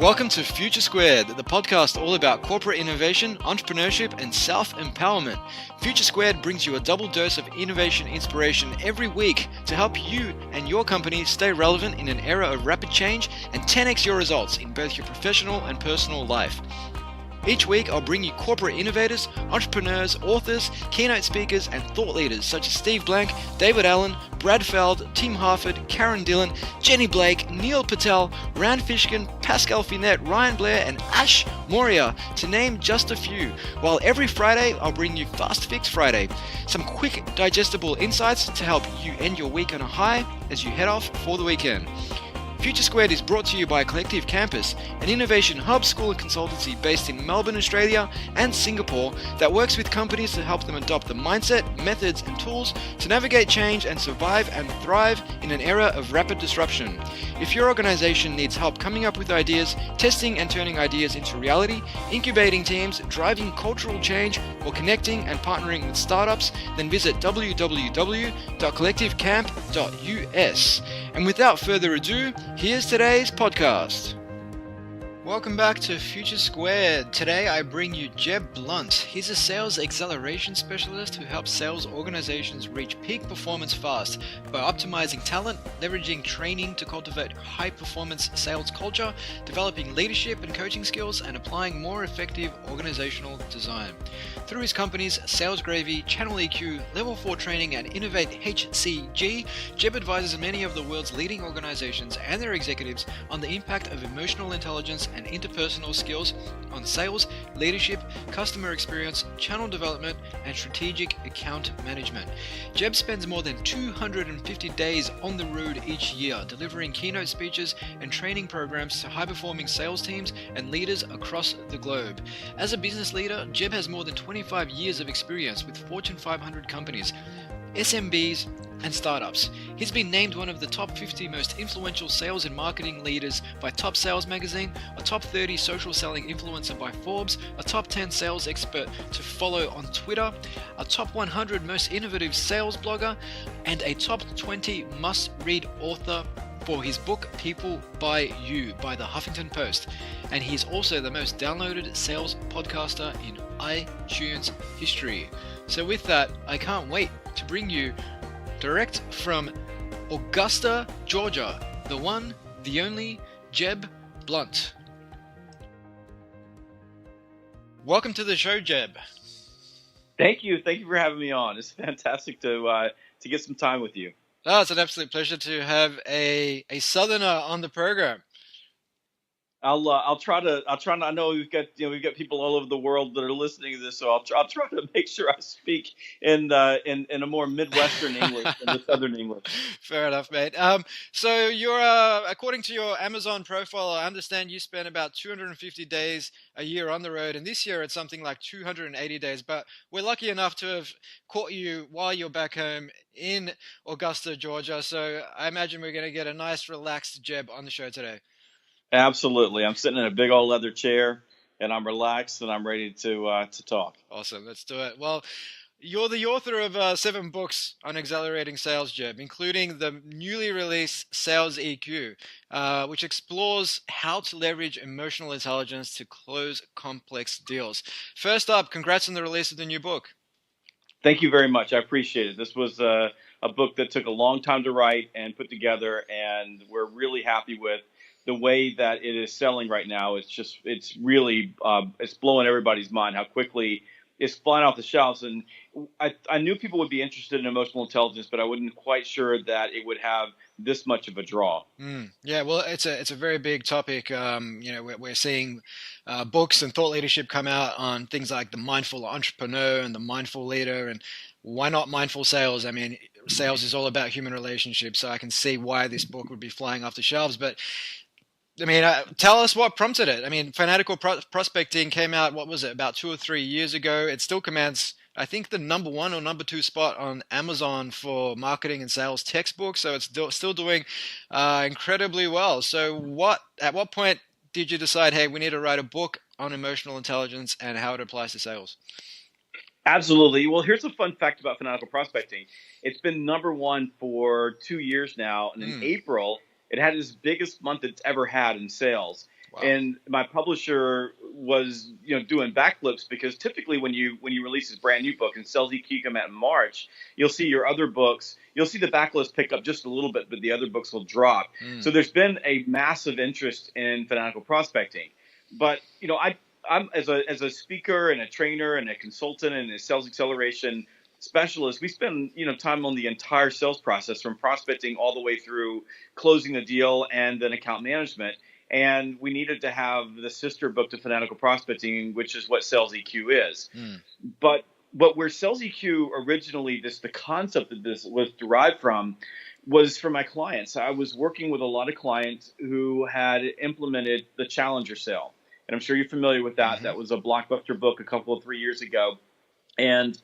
Welcome to Future Squared, the podcast all about corporate innovation, entrepreneurship, and self-empowerment. Future Squared brings you a double dose of innovation inspiration every week to help you and your company stay relevant in an era of rapid change and 10x your results in both your professional and personal life. Each week, I'll bring you corporate innovators, entrepreneurs, authors, keynote speakers, and thought leaders such as Steve Blank, David Allen, Brad Feld, Tim Harford, Karen Dillon, Jenny Blake, Neil Patel, Rand Fishkin, Pascal Finette, Ryan Blair, and Ash Moria, to name just a few. While every Friday, I'll bring you Fast Fix Friday, some quick, digestible insights to help you end your week on a high as you head off for the weekend. Future Squared is brought to you by Collective Campus, an innovation hub school and consultancy based in Melbourne, Australia and Singapore that works with companies to help them adopt the mindset, methods and tools to navigate change and survive and thrive in an era of rapid disruption. If your organization needs help coming up with ideas, testing and turning ideas into reality, incubating teams, driving cultural change, or connecting and partnering with startups, then visit www.collectivecamp.us. And without further ado, here's today's podcast. Welcome back to Future Squared. Today I bring you Jeb Blount. He's a sales acceleration specialist who helps sales organizations reach peak performance fast by optimizing talent, leveraging training to cultivate high-performance sales culture, developing leadership and coaching skills, and applying more effective organizational design. Through his companies Sales Gravy, Channel EQ, Level 4 Training, and Innovate HCG, Jeb advises many of the world's leading organizations and their executives on the impact of emotional intelligence and interpersonal skills on sales, leadership, customer experience, channel development, and strategic account management. Jeb spends more than 250 days on the road each year, delivering keynote speeches and training programs to high-performing sales teams and leaders across the globe. As a business leader, Jeb has more than 25 years of experience with Fortune 500 companies, SMBs, and startups. He's been named one of the top 50 most influential sales and marketing leaders by Top Sales magazine, a top 30 social selling influencer by Forbes, a top 10 sales expert to follow on Twitter, a top 100 most innovative sales blogger, and a top 20 must-read author for his book People by You by the Huffington Post. And he's also the most downloaded sales podcaster in iTunes history. So with that, I can't wait to bring you direct from Augusta, Georgia, the one, the only, Jeb Blount. Welcome to the show, Jeb. Thank you. Thank you for having me on. It's fantastic to get some time with you. Oh, it's an absolute pleasure to have a Southerner on the program. I'll try to. I know we've got people all over the world that are listening to this, so I'll try to make sure I speak in a more Midwestern English than the Southern English. Fair enough, mate. So you're according to your Amazon profile, I understand you spend about 250 days a year on the road, and this year it's something like 280 days. But we're lucky enough to have caught you while you're back home in Augusta, Georgia. So I imagine we're going to get a nice, relaxed Jeb on the show today. Absolutely. I'm sitting in a big old leather chair, and I'm relaxed, and I'm ready to talk. Awesome. Let's do it. Well, you're the author of 7 books on accelerating sales, Jeb, including the newly released Sales EQ, which explores how to leverage emotional intelligence to close complex deals. First up, congrats on the release of the new book. Thank you very much. I appreciate it. This was a book that took a long time to write and put together, and we're really happy with the way that it is selling right now. It's really it's blowing everybody's mind how quickly it's flying off the shelves. And I knew people would be interested in emotional intelligence, but I wasn't quite sure that it would have this much of a draw. Yeah, well, it's a very big topic. We're seeing books and thought leadership come out on things like the mindful entrepreneur and the mindful leader, and why not mindful sales? I mean, sales is all about human relationships, so I can see why this book would be flying off the shelves. But I mean, tell us what prompted it. I mean, Fanatical Prospecting came out, what was it, about 2 or 3 years ago. It still commands, I think, the number 1 or number 2 spot on Amazon for marketing and sales textbooks. So it's still doing incredibly well. So at what point did you decide, hey, we need to write a book on emotional intelligence and how it applies to sales? Absolutely. Well, here's a fun fact about Fanatical Prospecting. It's been number 1 for 2 years now. And in April, it had its biggest month it's ever had in sales. Wow. And my publisher was, doing backflips, because typically when you release this brand new book and Sales EQ come out in March, you'll see your other books, you'll see the backlist pick up just a little bit, but the other books will drop. So there's been a massive interest in Fanatical Prospecting. But I'm as a speaker and a trainer and a consultant and a sales acceleration specialist, we spend time on the entire sales process, from prospecting all the way through closing the deal and then account management. And we needed to have the sister book to Fanatical Prospecting, which is what Sales EQ is. But where Sales EQ originally, the concept of this was derived from, was for my clients. I was working with a lot of clients who had implemented the Challenger sale. And I'm sure you're familiar with that. That was a blockbuster book a couple of 3 years ago. And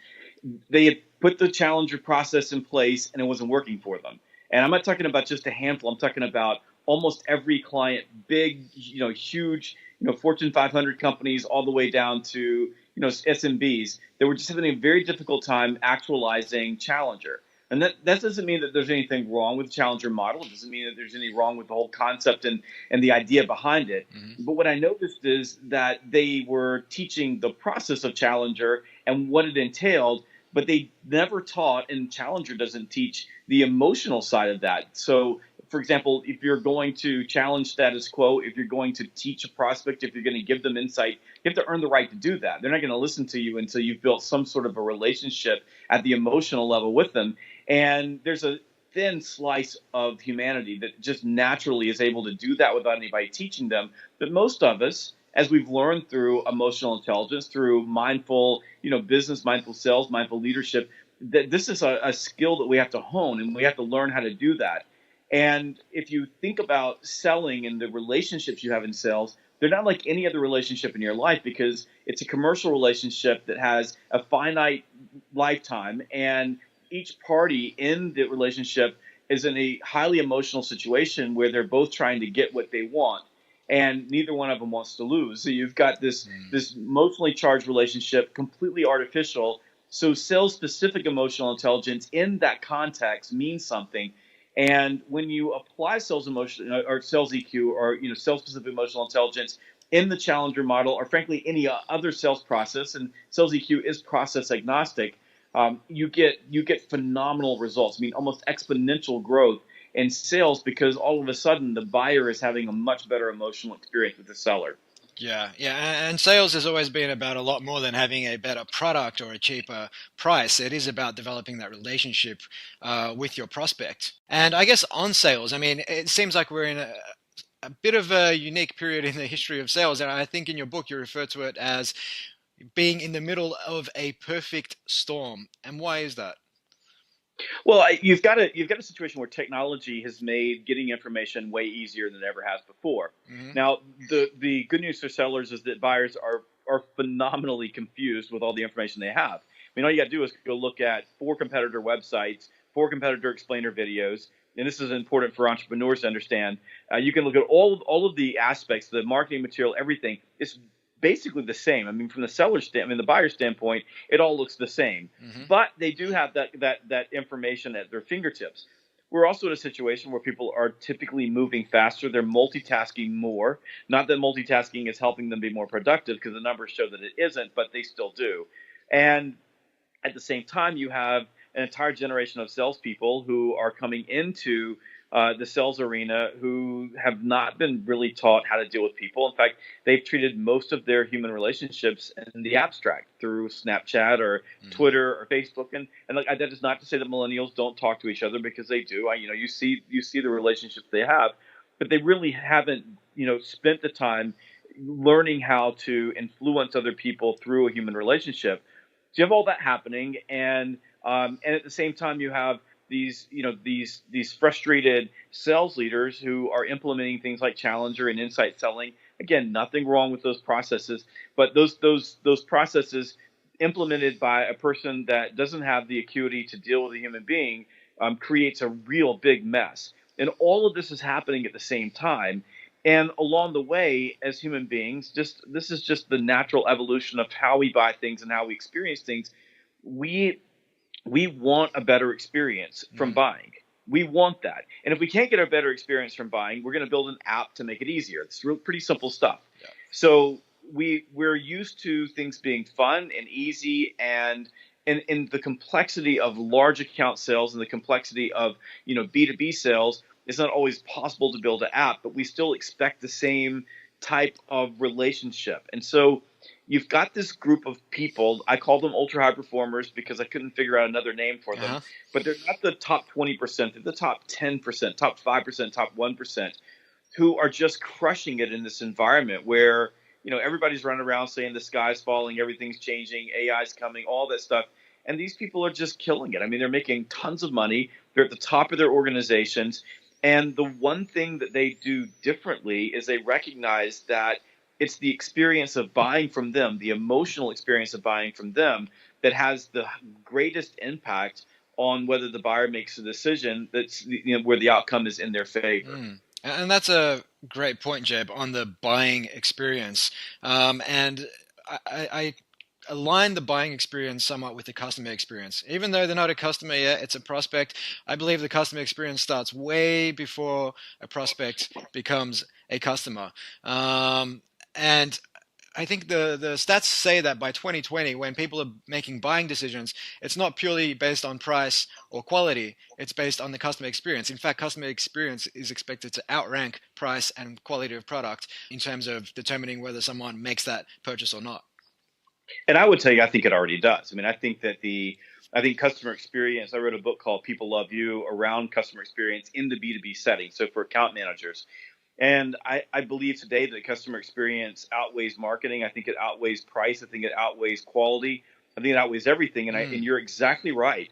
they had put the Challenger process in place, and it wasn't working for them. And I'm not talking about just a handful. I'm talking about almost every client, big, huge, Fortune 500 companies, all the way down to, SMBs. They were just having a very difficult time actualizing Challenger. And that doesn't mean that there's anything wrong with the Challenger model. It doesn't mean that there's anything wrong with the whole concept and the idea behind it. But what I noticed is that they were teaching the process of Challenger and what it entailed, but they never taught, and Challenger doesn't teach, the emotional side of that. So, for example, if you're going to challenge status quo, if you're going to teach a prospect, if you're going to give them insight, you have to earn the right to do that. They're not going to listen to you until you've built some sort of a relationship at the emotional level with them. And there's a thin slice of humanity that just naturally is able to do that without anybody teaching them. But most of us, as we've learned through emotional intelligence, through mindful, business, mindful sales, mindful leadership, that this is a skill that we have to hone, and we have to learn how to do that. And if you think about selling and the relationships you have in sales, they're not like any other relationship in your life, because it's a commercial relationship that has a finite lifetime, and each party in the relationship is in a highly emotional situation where they're both trying to get what they want, and neither one of them wants to lose. So you've got this emotionally charged relationship, completely artificial. So sales-specific emotional intelligence in that context means something. And when you apply sales emotion or sales EQ or sales-specific emotional intelligence in the Challenger model, or frankly any other sales process, and sales EQ is process agnostic, you get phenomenal results. I mean, almost exponential growth in sales, because all of a sudden the buyer is having a much better emotional experience with the seller. Yeah. And sales has always been about a lot more than having a better product or a cheaper price. It is about developing that relationship with your prospect. And I guess on sales, I mean, it seems like we're in a bit of a unique period in the history of sales. And I think in your book, you refer to it as being in the middle of a perfect storm. And why is that? Well, you've got a situation where technology has made getting information way easier than it ever has before. Now, the good news for sellers is that buyers are phenomenally confused with all the information they have. I mean, all you got to do is go look at 4 competitor websites, 4 competitor explainer videos, and this is important for entrepreneurs to understand. You can look at all of the aspects, the marketing material, everything. It's basically the same. I mean, from the buyer's standpoint, it all looks the same. But they do have that information at their fingertips. We're also in a situation where people are typically moving faster. They're multitasking more. Not that multitasking is helping them be more productive, because the numbers show that it isn't, but they still do. And at the same time, you have an entire generation of salespeople who are coming into the sales arena who have not been really taught how to deal with people. In fact, they've treated most of their human relationships in the abstract through Snapchat or Twitter or Facebook. And like, that is not to say that millennials don't talk to each other, because they do. You see the relationships they have, but they really haven't spent the time learning how to influence other people through a human relationship. So you have all that happening, and at the same time you have these frustrated sales leaders who are implementing things like Challenger and insight selling. Again, nothing wrong with those processes, but those processes implemented by a person that doesn't have the acuity to deal with a human being creates a real big mess. And all of this is happening at the same time. And along the way, as human beings, this is just the natural evolution of how we buy things and how we experience things. We want a better experience from buying. We want that. And if we can't get a better experience from buying, we're going to build an app to make it easier. It's pretty simple stuff. Yeah. So we're used to things being fun and easy, and in the complexity of large account sales and the complexity of B2B sales, it's not always possible to build an app, but we still expect the same type of relationship. And so you've got this group of people. I call them ultra high performers because I couldn't figure out another name for them. But they're not the top 20%, they're the top 10%, top 5%, top 1%, who are just crushing it in this environment where everybody's running around saying the sky's falling, everything's changing, AI's coming, all that stuff. And these people are just killing it. I mean, they're making tons of money. They're at the top of their organizations. And the one thing that they do differently is they recognize that it's the experience of buying from them, the emotional experience of buying from them, that has the greatest impact on whether the buyer makes a decision that's where the outcome is in their favor. And that's a great point, Jeb, on the buying experience. And I align the buying experience somewhat with the customer experience. Even though they're not a customer yet, it's a prospect. I believe the customer experience starts way before a prospect becomes a customer. And I think the stats say that by 2020, when people are making buying decisions, it's not purely based on price or quality. It's based on the customer experience. In fact, customer experience is expected to outrank price and quality of product in terms of determining whether someone makes that purchase or not. And I would tell you, I think it already does. I mean, I think customer experience, I wrote a book called People Love You around customer experience in the B2B setting. So for account managers. And I believe today that customer experience outweighs marketing. I think it outweighs price. I think it outweighs quality. I think it outweighs everything. And you're exactly right.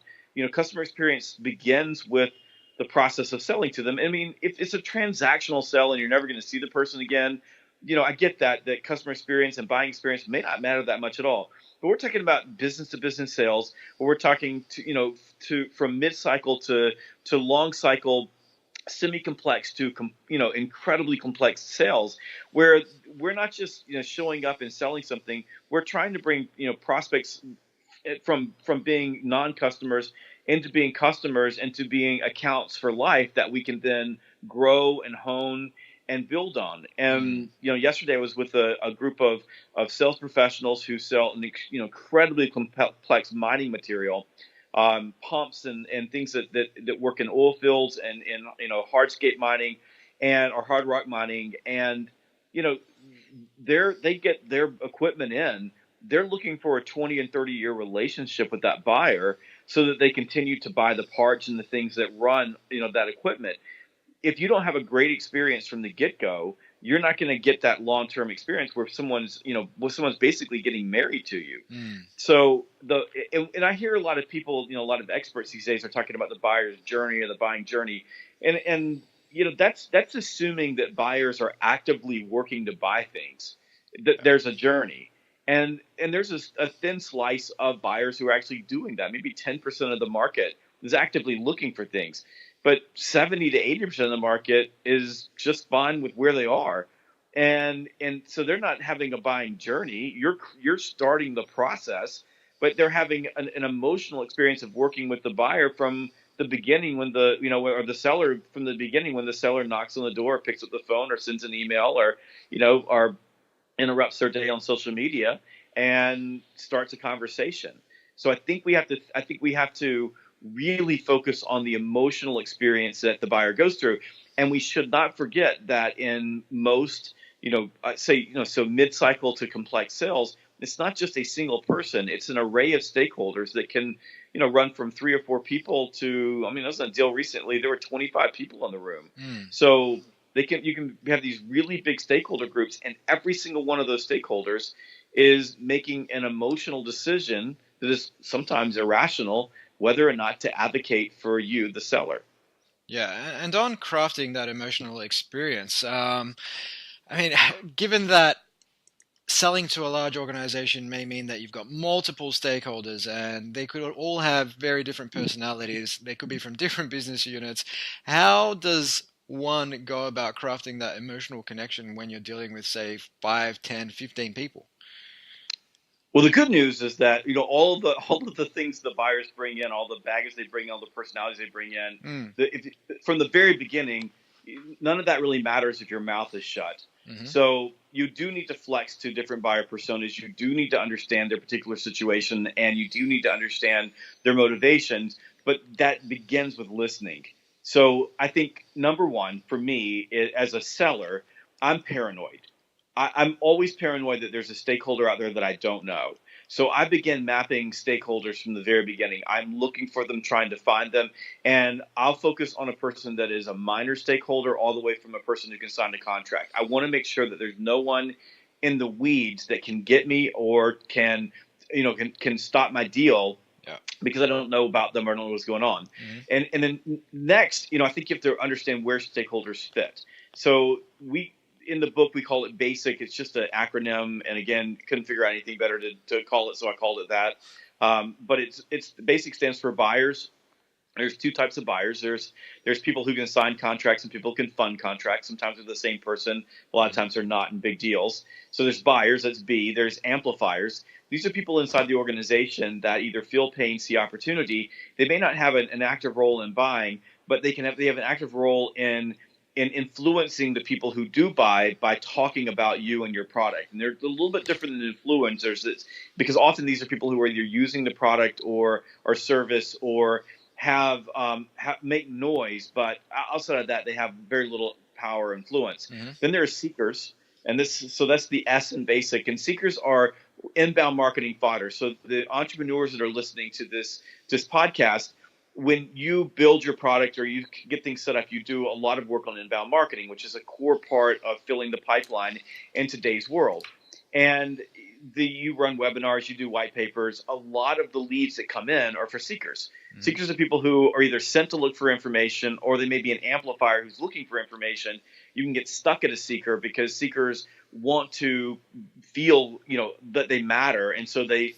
Customer experience begins with the process of selling to them. I mean, if it's a transactional sell and you're never going to see the person again, I get that customer experience and buying experience may not matter that much at all. But we're talking about business to business sales, where we're talking to from mid cycle to long cycle, semi-complex to incredibly complex sales, where we're not just showing up and selling something. We're trying to bring prospects from being non-customers into being customers, into being accounts for life that we can then grow and hone and build on. And yesterday I was with a group of sales professionals who sell an incredibly complex mining material, pumps and things that work in oil fields and in hardscape mining or hard rock mining. And they get their equipment in. They're looking for a 20 and 30-year relationship with that buyer so that they continue to buy the parts and the things that run that equipment. If you don't have a great experience from the get-go, you're not going to get that long-term experience where someone's basically getting married to you. So and I hear a lot of people, a lot of experts these days are talking about the buyer's journey or the buying journey, and that's assuming that buyers are actively working to buy things. That there's a journey, and there's a thin slice of buyers who are actually doing that. Maybe 10% of the market is actively looking for things. But 70 to 80% of the market is just fine with where they are. And so they're not having a buying journey. You're starting the process, but they're having an emotional experience of working with the buyer from the beginning when or the seller from the beginning when the seller knocks on the door, picks up the phone or sends an email or interrupts their day on social media and starts a conversation. So I think we have to really focus on the emotional experience that the buyer goes through. And we should not forget that in most, so mid-cycle to complex sales, it's not just a single person. It's an array of stakeholders that can, run from 3 or 4 people to, there was a deal recently, there were 25 people in the room. So you can have these really big stakeholder groups, and every single one of those stakeholders is making an emotional decision that is sometimes irrational, whether or not to advocate for you, the seller. Yeah, and on crafting that emotional experience, given that selling to a large organization may mean that you've got multiple stakeholders and they could all have very different personalities, they could be from different business units, how does one go about crafting that emotional connection when you're dealing with, say, 5, 10, 15 people? Well, the good news is that all of the things the buyers bring in, all the baggage they bring in, all the personalities they bring in, Mm. from the very beginning, none of that really matters if your mouth is shut. Mm-hmm. So you do need to flex to different buyer personas. You do need to understand their particular situation, and you do need to understand their motivations. But that begins with listening. So I think number one for me, as a seller, I'm paranoid. I'm always paranoid that there's a stakeholder out there that I don't know. So I begin mapping stakeholders from the very beginning. I'm looking for them, trying to find them, and I'll focus on a person that is a minor stakeholder all the way from a person who can sign a contract. I want to make sure that there's no one in the weeds that can get me or can stop my deal. Yeah. Because I don't know about them or I don't know what's going on. Mm-hmm. And then next, I think you have to understand where stakeholders fit. So in the book we call it BASIC. It's just an acronym, and again, couldn't figure out anything better to call it, so I called it that. But it's BASIC stands for buyers. There's two types of buyers. There's people who can sign contracts and people who can fund contracts. Sometimes they're the same person. A lot of times they're not in big deals. So there's buyers, that's B. There's amplifiers. These are people inside the organization that either feel pain, see opportunity. They may not have an active role in buying, but they have an active role in influencing the people who do buy by talking about you and your product. And they're a little bit different than influencers, because often these are people who are either using the product or service or make noise, but outside of that, they have very little power or influence. Mm-hmm. Then there are seekers, and that's the S in BASIC. And seekers are inbound marketing fodder. So the entrepreneurs that are listening to this podcast, when you build your product or you get things set up, you do a lot of work on inbound marketing, which is a core part of filling the pipeline in today's world. And you run webinars, you do white papers. A lot of the leads that come in are for seekers. Mm-hmm. Seekers are people who are either sent to look for information, or they may be an amplifier who's looking for information. You can get stuck at a seeker because seekers want to feel, that they matter, and so they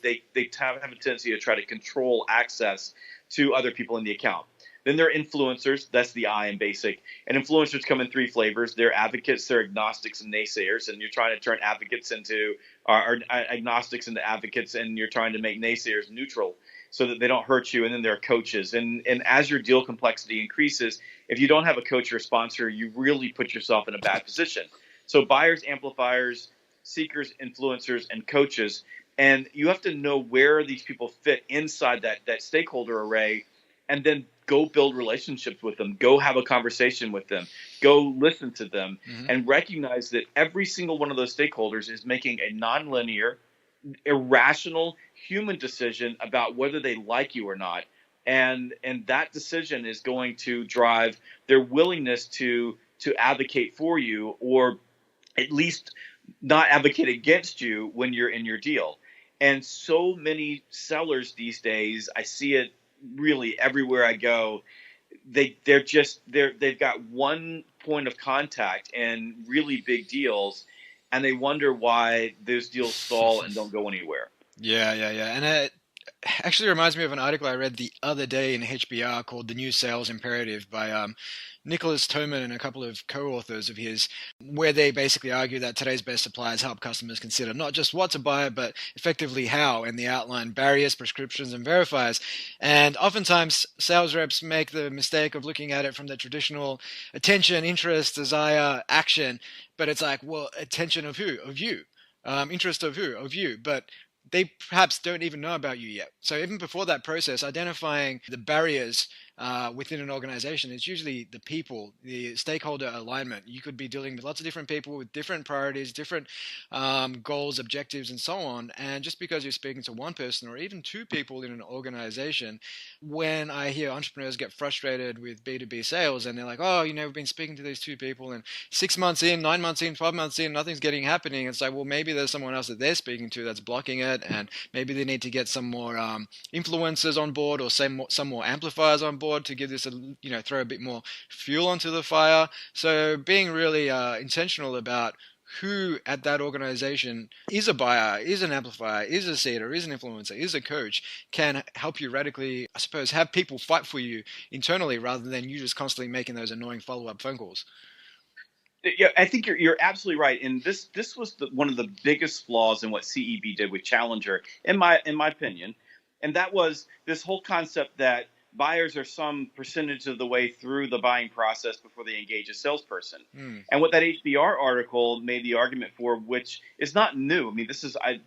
have a tendency to try to control access to other people in the account. Then there are influencers. That's the I in BASIC. And influencers come in three flavors. They're advocates, they're agnostics, and naysayers. And you're trying to turn advocates into or agnostics into advocates, and you're trying to make naysayers neutral so that they don't hurt you. And then there are coaches. And as your deal complexity increases, if you don't have a coach or a sponsor, you really put yourself in a bad position. So buyers, amplifiers, seekers, influencers, and coaches. And you have to know where these people fit inside that stakeholder array, and then go build relationships with them, go have a conversation with them, go listen to them, mm-hmm. and recognize that every single one of those stakeholders is making a nonlinear, irrational human decision about whether they like you or not. And that decision is going to drive their willingness to advocate for you, or at least not advocate against you when you're in your deal. And so many sellers these days, I see it really everywhere I go. They've got one point of contact in really big deals, and they wonder why those deals stall and don't go anywhere. Yeah. And it actually reminds me of an article I read the other day in HBR called "The New Sales Imperative" by Nicholas Toman and a couple of co-authors of his, where they basically argue that today's best suppliers help customers consider not just what to buy, but effectively how, and they outline barriers, prescriptions, and verifiers. And oftentimes, sales reps make the mistake of looking at it from the traditional attention, interest, desire, action, but it's like, well, attention of who? Of you. Interest of who? Of you. But they perhaps don't even know about you yet. So even before that process, identifying the barriers within an organization, it's usually the people, the stakeholder alignment. You could be dealing with lots of different people with different priorities, different goals, objectives, and so on. And just because you're speaking to one person or even two people in an organization, when I hear entrepreneurs get frustrated with B2B sales and they're like, oh, we've been speaking to these two people and 6 months in, 9 months in, 12 months in, nothing's happening. It's like, well, maybe there's someone else that they're speaking to that's blocking it, and maybe they need to get some more influencers on board, or some more amplifiers on board to give this throw a bit more fuel onto the fire. So being really intentional about who at that organization is a buyer, is an amplifier, is a seeder, is an influencer, is a coach, can help you radically, I suppose, have people fight for you internally rather than you just constantly making those annoying follow-up phone calls. Yeah, I think you're absolutely right. And this was one of the biggest flaws in what CEB did with Challenger, in my opinion, and that was this whole concept that buyers are some percentage of the way through the buying process before they engage a salesperson. Mm. And what that HBR article made the argument for, which is not new. I mean, this is I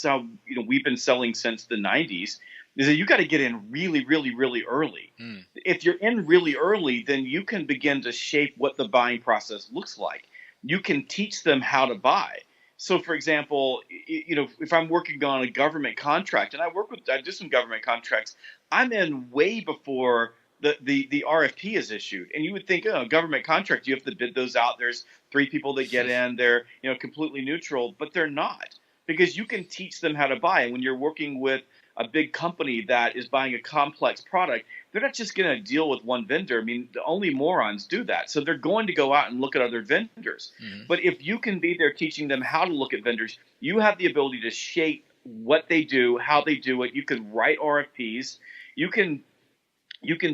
how we've been selling since the '90s. Is that you got to get in really, really, really early. Mm. If you're in really early, then you can begin to shape what the buying process looks like. You can teach them how to buy. So, for example, if I'm working on a government contract, and I do some government contracts, I'm in way before the RFP is issued. And you would think, oh, government contract, you have to bid those out. There's 3 people that get in. They're completely neutral, but they're not, because you can teach them how to buy. And when you're working with a big company that is buying a complex product, they're not just going to deal with one vendor. I mean, only morons do that. So they're going to go out and look at other vendors. Mm-hmm. But if you can be there teaching them how to look at vendors, you have the ability to shape what they do, how they do it. You can write RFPs. You can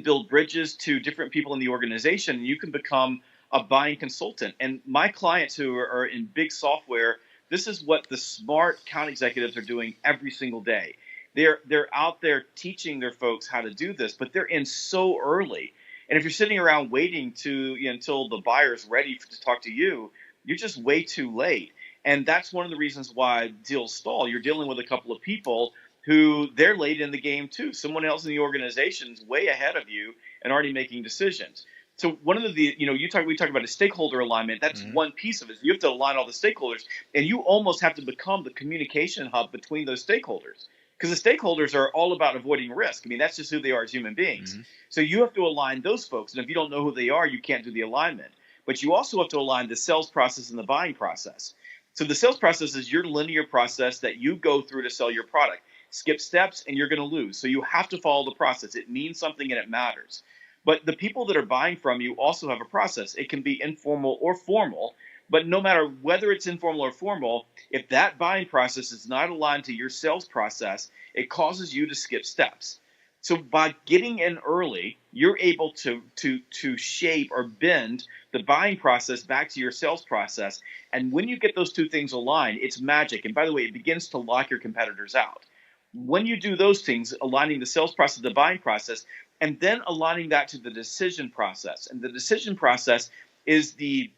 build bridges to different people in the organization, and you can become a buying consultant. And my clients who are in big software, this is what the smart account executives are doing every single day. They're out there teaching their folks how to do this, but they're in so early. And if you're sitting around waiting until the buyer's ready to talk to you, you're just way too late. And that's one of the reasons why deals stall. You're dealing with a couple of people who they're late in the game too. Someone else in the organization is way ahead of you and already making decisions. So one of we talk about a stakeholder alignment. That's Mm-hmm. one piece of it. You have to align all the stakeholders, and you almost have to become the communication hub between those stakeholders. Because the stakeholders are all about avoiding risk. I mean, that's just who they are as human beings. Mm-hmm. So you have to align those folks. And if you don't know who they are, you can't do the alignment. But you also have to align the sales process and the buying process. So the sales process is your linear process that you go through to sell your product. Skip steps and you're going to lose. So you have to follow the process. It means something and it matters. But the people that are buying from you also have a process. It can be informal or formal. But no matter whether it's informal or formal, if that buying process is not aligned to your sales process, it causes you to skip steps. So by getting in early, you're able to shape or bend the buying process back to your sales process. And when you get those two things aligned, it's magic. And by the way, it begins to lock your competitors out. When you do those things, aligning the sales process, the buying process, and then aligning that to the decision process. And the decision process is the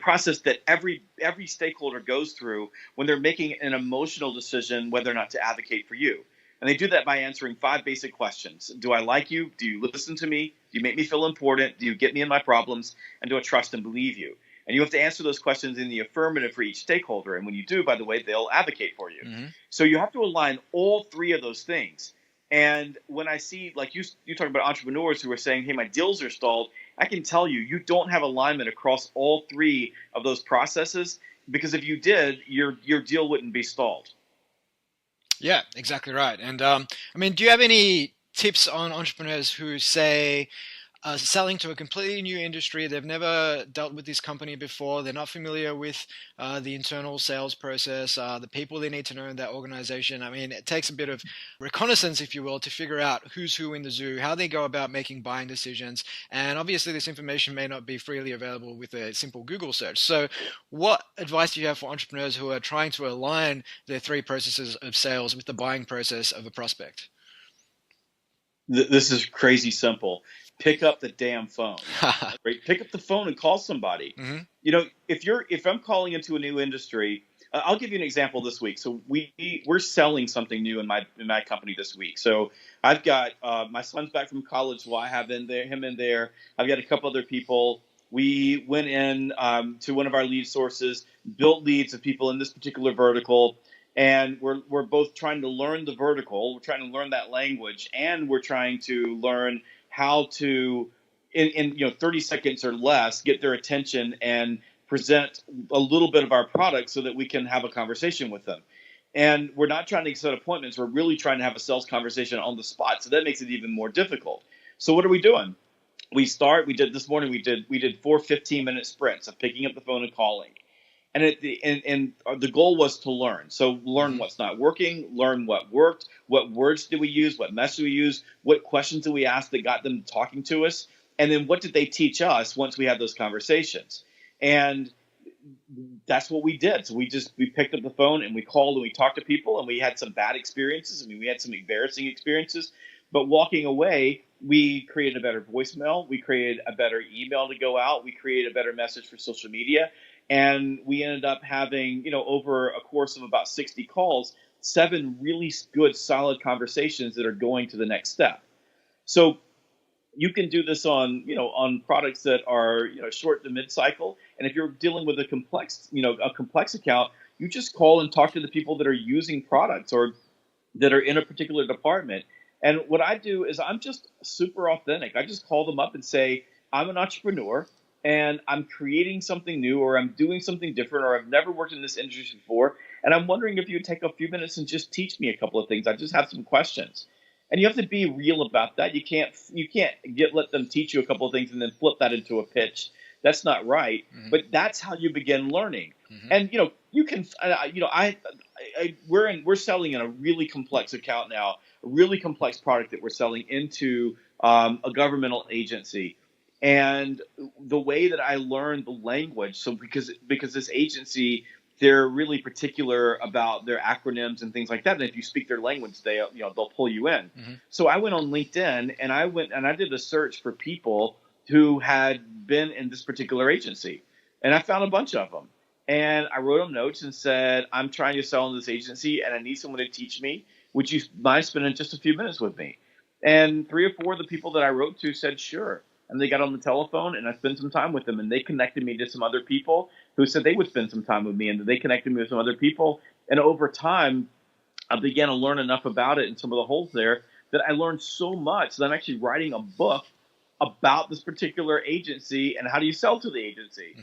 process that every stakeholder goes through when they're making an emotional decision whether or not to advocate for you. And they do that by answering 5 basic questions. Do I like you? Do you listen to me? Do you make me feel important? Do you get me in my problems? And do I trust and believe you? And you have to answer those questions in the affirmative for each stakeholder. And when you do, by the way, they'll advocate for you. Mm-hmm. So you have to align all 3 of those things. And when I see, like you talk about entrepreneurs who are saying, hey, my deals are stalled, I can tell you, you don't have alignment across all 3 of those processes, because if you did, your deal wouldn't be stalled. Yeah, exactly right. And I mean, do you have any tips on entrepreneurs who say selling to a completely new industry, they've never dealt with this company before, they're not familiar with the internal sales process, the people they need to know in that organization? I mean, it takes a bit of reconnaissance, if you will, to figure out who's who in the zoo, how they go about making buying decisions. And obviously this information may not be freely available with a simple Google search. So what advice do you have for entrepreneurs who are trying to align their 3 processes of sales with the buying process of a prospect? This is crazy simple. Pick up the damn phone. Right? Pick up the phone and call somebody. Mm-hmm. If I'm calling into a new industry, I'll give you an example this week. So we're selling something new in my company this week. So I've got my son's back from college, so I have him in there. I've got a couple other people. We went in to one of our lead sources, built leads of people in this particular vertical. And we're both trying to learn the vertical. We're trying to learn that language, and we're trying to learn how to, in 30 seconds or less, get their attention and present a little bit of our product so that we can have a conversation with them. And we're not trying to set appointments. We're really trying to have a sales conversation on the spot. So that makes it even more difficult. So what are we doing? This morning we did 4 15-minute sprints of picking up the phone and calling. And the goal was to learn. So learn what's not working, learn what worked, what words did we use, what message did we use, what questions did we ask that got them talking to us, and then what did they teach us once we had those conversations. And that's what we did. So we picked up the phone and we called and we talked to people, and we had some bad experiences. I mean, we had some embarrassing experiences, but walking away, we created a better voicemail. We created a better email to go out. We created a better message for social media. And we ended up having, over a course of about 60 calls, 7 really good, solid conversations that are going to the next step. So you can do this on products that are, short to mid cycle. And if you're dealing with a complex account, you just call and talk to the people that are using products or that are in a particular department. And what I do is I'm just super authentic. I just call them up and say, I'm an entrepreneur and I'm creating something new, or I'm doing something different, or I've never worked in this industry before. And I'm wondering if you would take a few minutes and just teach me a couple of things. I just have some questions. And you have to be real about that. You can't let them teach you a couple of things and then flip that into a pitch. That's not right. Mm-hmm. But that's how you begin learning. Mm-hmm. And you can we're selling in a really complex account now, a really complex product that we're selling into a governmental agency. And the way that I learned the language, so because this agency, they're really particular about their acronyms and things like that. And if you speak their language, they'll pull you in. Mm-hmm. So I went on LinkedIn and I did a search for people who had been in this particular agency, and I found a bunch of them. And I wrote them notes and said, I'm trying to sell in this agency, and I need someone to teach me. Would you mind spending just a few minutes with me? And 3 or 4 of the people that I wrote to said, sure. And they got on the telephone, and I spent some time with them, and they connected me to some other people who said they would spend some time with me, and they connected me with some other people. And over time, I began to learn enough about it and some of the holes there that I learned so much that I'm actually writing a book about this particular agency and how do you sell to the agency.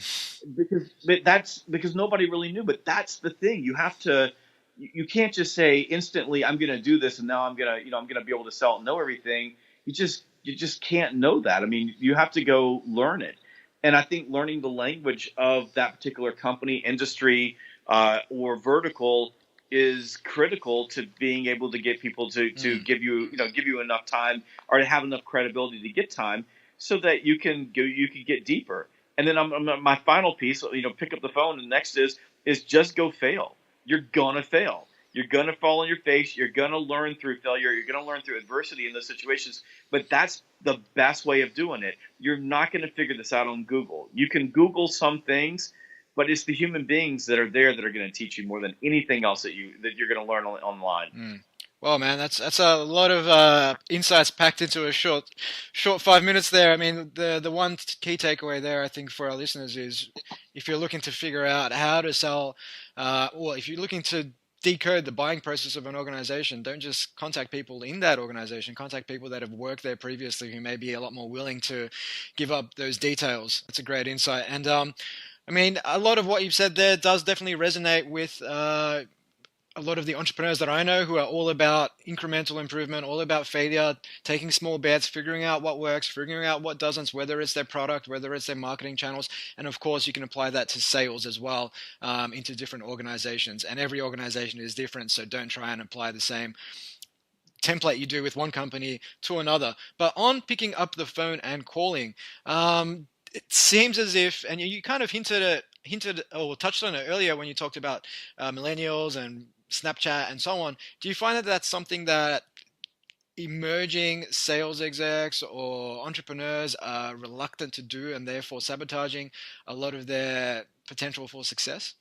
Because nobody really knew, but that's the thing. You can't just say instantly, I'm going to do this and now I'm going to be able to sell and know everything. You just can't know that. I mean, you have to go learn it. And I think learning the language of that particular company, industry, or vertical is critical to being able to get people to give you enough time, or to have enough credibility to get time, so that you can get deeper. And then my final piece, pick up the phone. And next is just go fail. You're gonna fail. You're going to fall on your face. You're going to learn through failure. You're going to learn through adversity in those situations. But that's the best way of doing it. You're not going to figure this out on Google. You can Google some things, but it's the human beings that are there that are going to teach you more than anything else that you're going to learn online. Mm. Well, man, that's a lot of insights packed into a short 5 minutes there. I mean, the one key takeaway there, I think, for our listeners is, if you're looking to figure out how to sell, or if you're looking to decode the buying process of an organization, don't just contact people in that organization. Contact people that have worked there previously, who may be a lot more willing to give up those details. That's a great insight. And I mean, a lot of what you've said there does definitely resonate with a lot of the entrepreneurs that I know, who are all about incremental improvement, all about failure, taking small bets, figuring out what works, figuring out what doesn't, whether it's their product, whether it's their marketing channels. And of course, you can apply that to sales as well, into different organizations. And every organization is different, so don't try and apply the same template you do with one company to another. But on picking up the phone and calling, it seems as if, and you kind of hinted or touched on it earlier when you talked about millennials and Snapchat and so on. Do you find that that's something that emerging sales execs or entrepreneurs are reluctant to do, and therefore sabotaging a lot of their potential for success?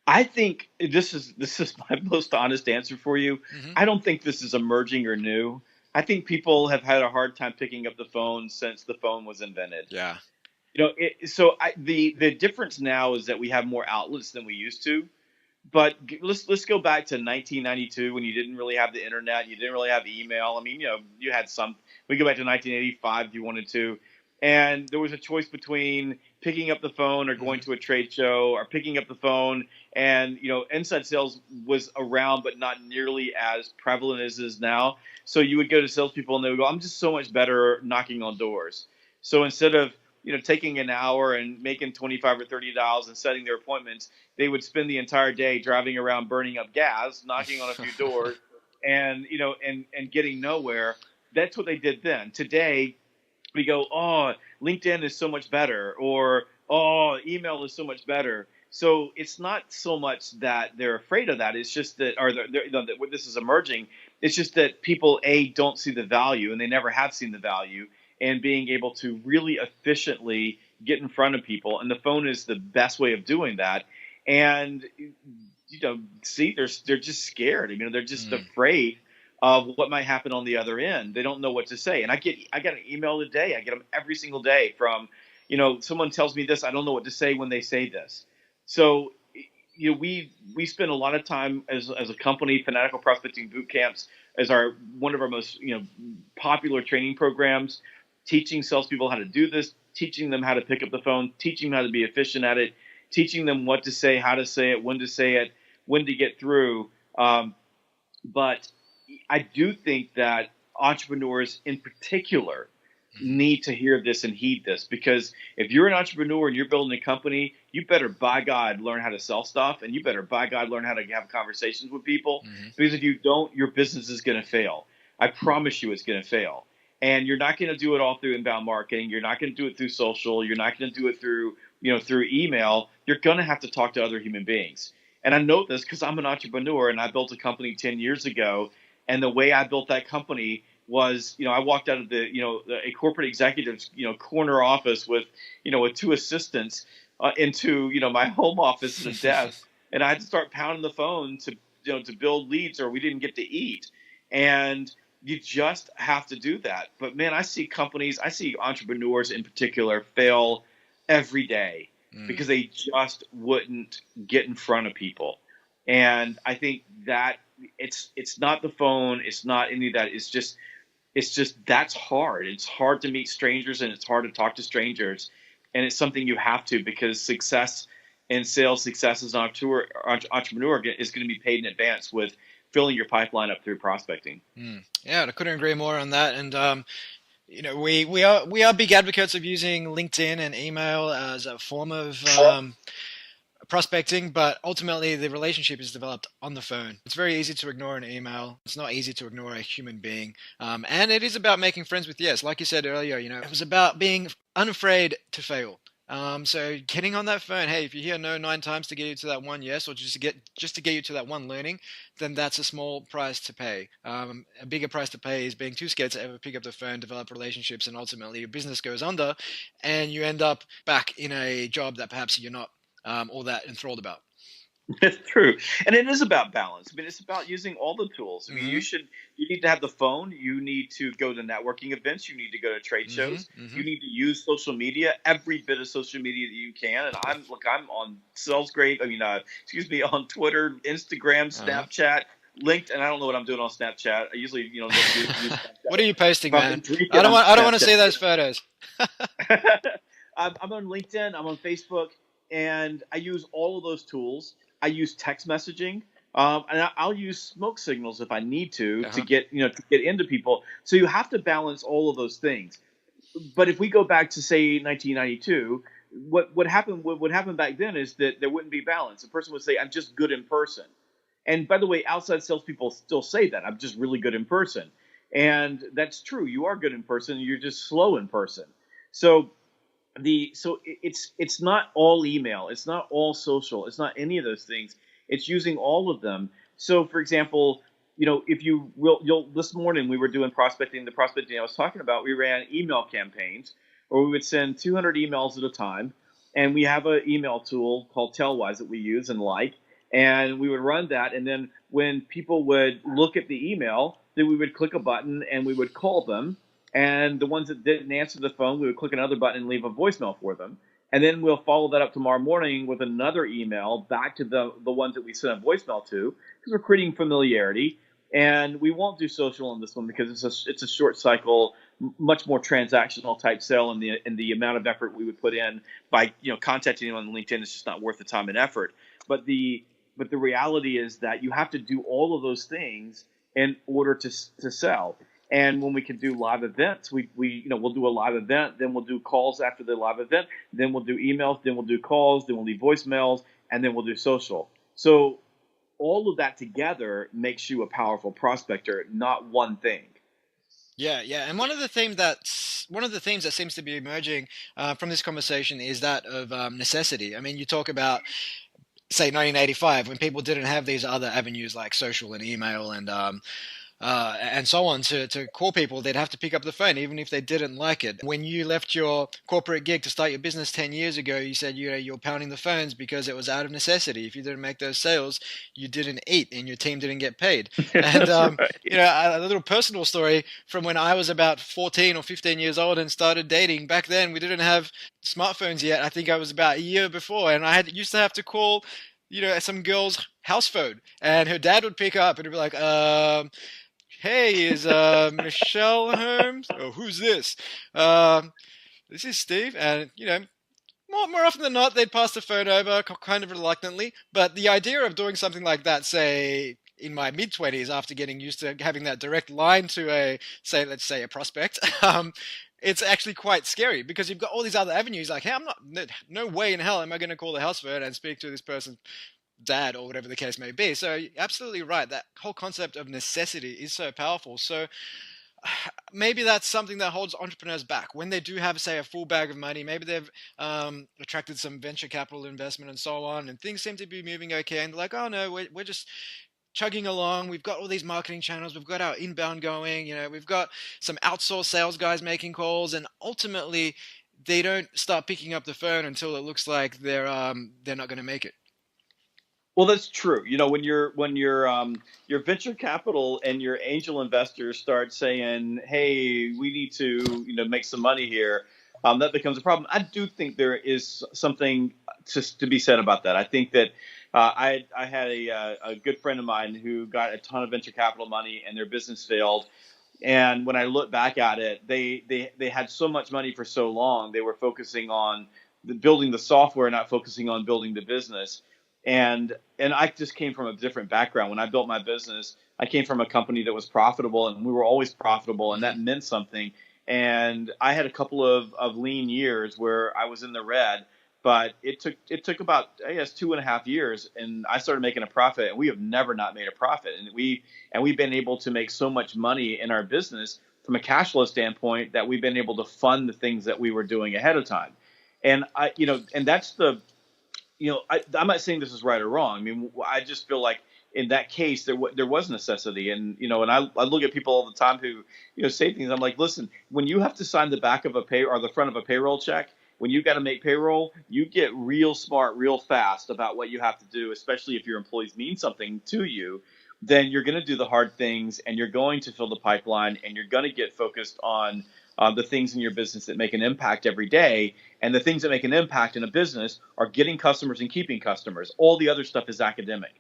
I think this is my most honest answer for you. Mm-hmm. I don't think this is emerging or new. I think people have had a hard time picking up the phone since the phone was invented. Yeah. The difference now is that we have more outlets than we used to. But let's go back to 1992, when you didn't really have the internet, you didn't really have email. I mean, you had some. We go back to 1985 if you wanted to, and there was a choice between picking up the phone or going to a trade show, or picking up the phone. And inside sales was around, but not nearly as prevalent as it is now. So you would go to salespeople, and they would go, "I'm just so much better knocking on doors." So instead of taking an hour and making $25 or $30 and setting their appointments, they would spend the entire day driving around, burning up gas, knocking on a few doors, and getting nowhere. That's what they did then. Today, we go, oh, LinkedIn is so much better, or oh, email is so much better. So it's not so much that they're afraid of that. It's just that, or that this is emerging. It's just that people don't see the value, and they never have seen the value in being able to really efficiently get in front of people. And the phone is the best way of doing that. And see, they're just scared. I mean, they're just afraid of what might happen on the other end. They don't know what to say. And I get an email a day. I get them every single day from, someone tells me this. I don't know what to say when they say this. So, we spend a lot of time as a company. Fanatical Prospecting Boot Camps as one of our most popular training programs, teaching salespeople how to do this, teaching them how to pick up the phone, teaching them how to be efficient at it, teaching them what to say, how to say it, when to get through. But I do think that entrepreneurs in particular need to hear this and heed this, because if you're an entrepreneur and you're building a company, you better, by God, learn how to sell stuff, and you better, by God, learn how to have conversations with people, because if you don't, your business is going to fail. I promise you it's going to fail. And you're not going to do it all through inbound marketing. You're not going to do it through social. You're not going to do it through email. You're going to have to talk to other human beings. And I know this because I'm an entrepreneur, and I built a company 10 years ago. And the way I built that company was, I walked out of a corporate executive's, corner office with 2 assistants into, my home office and a desk. And I had to start pounding the phone to build leads, or we didn't get to eat. And you just have to do that. But man, I see entrepreneurs in particular fail every day because they just wouldn't get in front of people. And I think that it's not the phone, it's not any of that. It's just that's hard. It's hard to meet strangers, and it's hard to talk to strangers. And it's something you have to, because success in sales, success as an entrepreneur is going to be paid in advance with filling your pipeline up through prospecting. Yeah, I couldn't agree more on that. And we are big advocates of using LinkedIn and email as a form of prospecting, but ultimately the relationship is developed on the phone. It's very easy to ignore an email. It's not easy to ignore a human being. And it is about making friends with yes. Like you said earlier, it was about being unafraid to fail. So getting on that phone, hey, if you hear no 9 times to get you to that one yes, or just to get you to that one learning, then that's a small price to pay. A bigger price to pay is being too scared to ever pick up the phone, develop relationships, and ultimately your business goes under, and you end up back in a job that perhaps you're not all that enthralled about. It's true. And it is about balance. I mean, it's about using all the tools. I mean, you need to have the phone. You need to go to networking events. You need to go to trade shows. You need to use social media, every bit of social media that you can. And I'm on on Twitter, Instagram, Snapchat, LinkedIn. I don't know what I'm doing on Snapchat. I usually, use Snapchat. What are you posting, man? I don't want to see those photos. I'm on LinkedIn. I'm on Facebook. And I use all of those tools. I use text messaging, and I'll use smoke signals if I need to get into people. So you have to balance all of those things. But if we go back to say 1992, what happened back then is that there wouldn't be balance. A person would say, "I'm just good in person," and by the way, outside salespeople still say that, "I'm just really good in person," and that's true. You are good in person. You're just slow in person. So it's not all email, it's not all social, it's not any of those things. It's using all of them. So, for example, if this morning we were doing prospecting. The prospecting I was talking about, we ran email campaigns, or we would send 200 emails at a time, and we have an email tool called Tailwise that we use and and we would run that, and then when people would look at the email, then we would click a button and we would call them. And the ones that didn't answer the phone, we would click another button and leave a voicemail for them. And then we'll follow that up tomorrow morning with another email back to the ones that we sent a voicemail to, because we're creating familiarity. And we won't do social on this one because it's a short cycle, much more transactional type sell, and the amount of effort we would put in by contacting them on LinkedIn is just not worth the time and effort. But the reality is that you have to do all of those things in order to sell. And when we can do live events, we'll do a live event, then we'll do calls after the live event, then we'll do emails, then we'll do calls, then we'll leave voicemails, and then we'll do social. So all of that together makes you a powerful prospector, not one thing. Yeah. And one of the things that's one of the themes that seems to be emerging from this conversation is that of necessity. I mean, you talk about, say, 1985, when people didn't have these other avenues like social and email and so on to call people. They'd have to pick up the phone even if they didn't like it. When you left your corporate gig to start your business 10 years ago, you said you're pounding the phones because it was out of necessity. If you didn't make those sales, you didn't eat and your team didn't get paid. And That's right. a little personal story from when I was about 14 or 15 years old and started dating. Back then we didn't have smartphones yet. I think I was about a year before, and I used to have to call some girl's house phone, and her dad would pick up and he'd be like, hey, is Michelle Holmes? Oh, who's this? This is Steve. And, more often than not, they'd pass the phone over kind of reluctantly. But the idea of doing something like that, say, in my mid-20s, after getting used to having that direct line to let's say a prospect, it's actually quite scary because you've got all these other avenues. Like, hey, no way in hell am I going to call the house phone and speak to this person dad or whatever the case may be. So you're absolutely right. That whole concept of necessity is so powerful. So maybe that's something that holds entrepreneurs back when they do have, say, a full bag of money. Maybe they've attracted some venture capital investment and so on, and things seem to be moving okay. And they're like, oh no, we're just chugging along. We've got all these marketing channels. We've got our inbound going. We've got some outsourced sales guys making calls, and ultimately they don't start picking up the phone until it looks like they're not going to make it. Well, that's true. When your venture capital and your angel investors start saying, "Hey, we need to make some money here," that becomes a problem. I do think there is something to be said about that. I think that I had a good friend of mine who got a ton of venture capital money and their business failed. And when I look back at it, they had so much money for so long. They were focusing on building the software, not focusing on building the business. And I just came from a different background. When I built my business, I came from a company that was profitable, and we were always profitable, and that meant something. And I had a couple of lean years where I was in the red, but it took about, I guess, 2.5 years, and I started making a profit. And we have never not made a profit, and we've been able to make so much money in our business from a cash flow standpoint that we've been able to fund the things that we were doing ahead of time. And and that's the I'm not saying this is right or wrong. I mean, I just feel like in that case there was necessity, and I look at people all the time who say things. I'm like, listen, when you have to sign the back of a pay or the front of a payroll check, when you got to make payroll, you get real smart, real fast about what you have to do, especially if your employees mean something to you. Then you're going to do the hard things, and you're going to fill the pipeline, and you're going to get focused on the things in your business that make an impact every day. And the things that make an impact in a business are getting customers and keeping customers. All the other stuff is academic.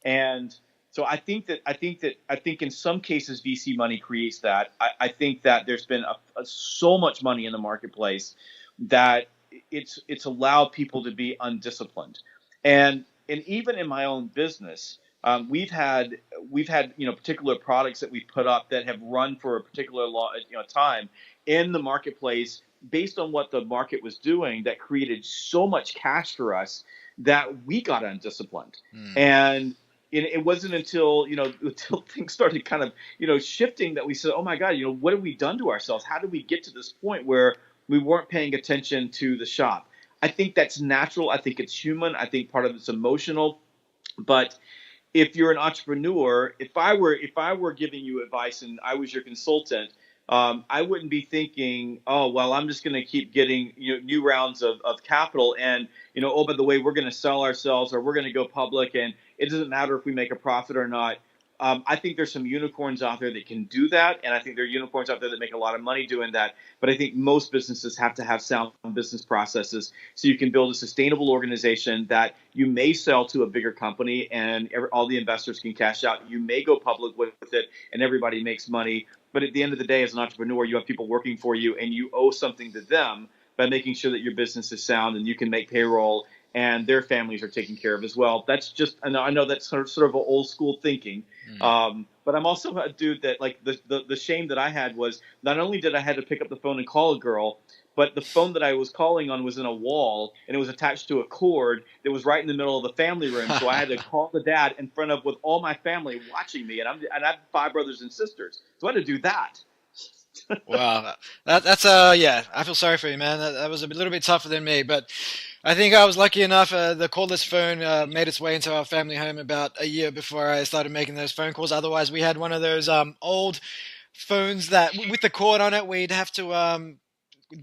And so I think in some cases VC money creates that. I think that there's been so much money in the marketplace that it's allowed people to be undisciplined. And even in my own business, we've had particular products that we've put up that have run for a particular time in the marketplace based on what the market was doing, that created so much cash for us that we got undisciplined. And it wasn't until things started kind of shifting that we said, oh my God, what have we done to ourselves? How did we get to this point where we weren't paying attention to the shop? I think that's natural. I think it's human. I think part of it's emotional. But if you're an entrepreneur, if I were giving you advice and I was your consultant, I wouldn't be thinking, oh, well, I'm just going to keep getting new rounds of capital, and oh, by the way, we're going to sell ourselves or we're going to go public, and it doesn't matter if we make a profit or not. I think there's some unicorns out there that can do that, and I think there are unicorns out there that make a lot of money doing that. But I think most businesses have to have sound business processes so you can build a sustainable organization that you may sell to a bigger company and all the investors can cash out. You may go public with it and everybody makes money. But at the end of the day, as an entrepreneur, you have people working for you, and you owe something to them by making sure that your business is sound and you can make payroll and their families are taken care of as well. That's just, I know that's sort of an old school thinking. But I'm also a dude that, like, the shame that I had was not only did I had to pick up the phone and call a girl, but the phone that I was calling on was in a wall, and it was attached to a cord that was right in the middle of the family room. So I had to call the dad in front of with all my family watching me, and I have 5 brothers and sisters, so I had to do that. Wow, that's yeah. I feel sorry for you, man. That was a little bit tougher than me, but I think I was lucky enough. The cordless phone made its way into our family home about a year before I started making those phone calls. Otherwise, we had one of those old phones that with the cord on it, we'd have to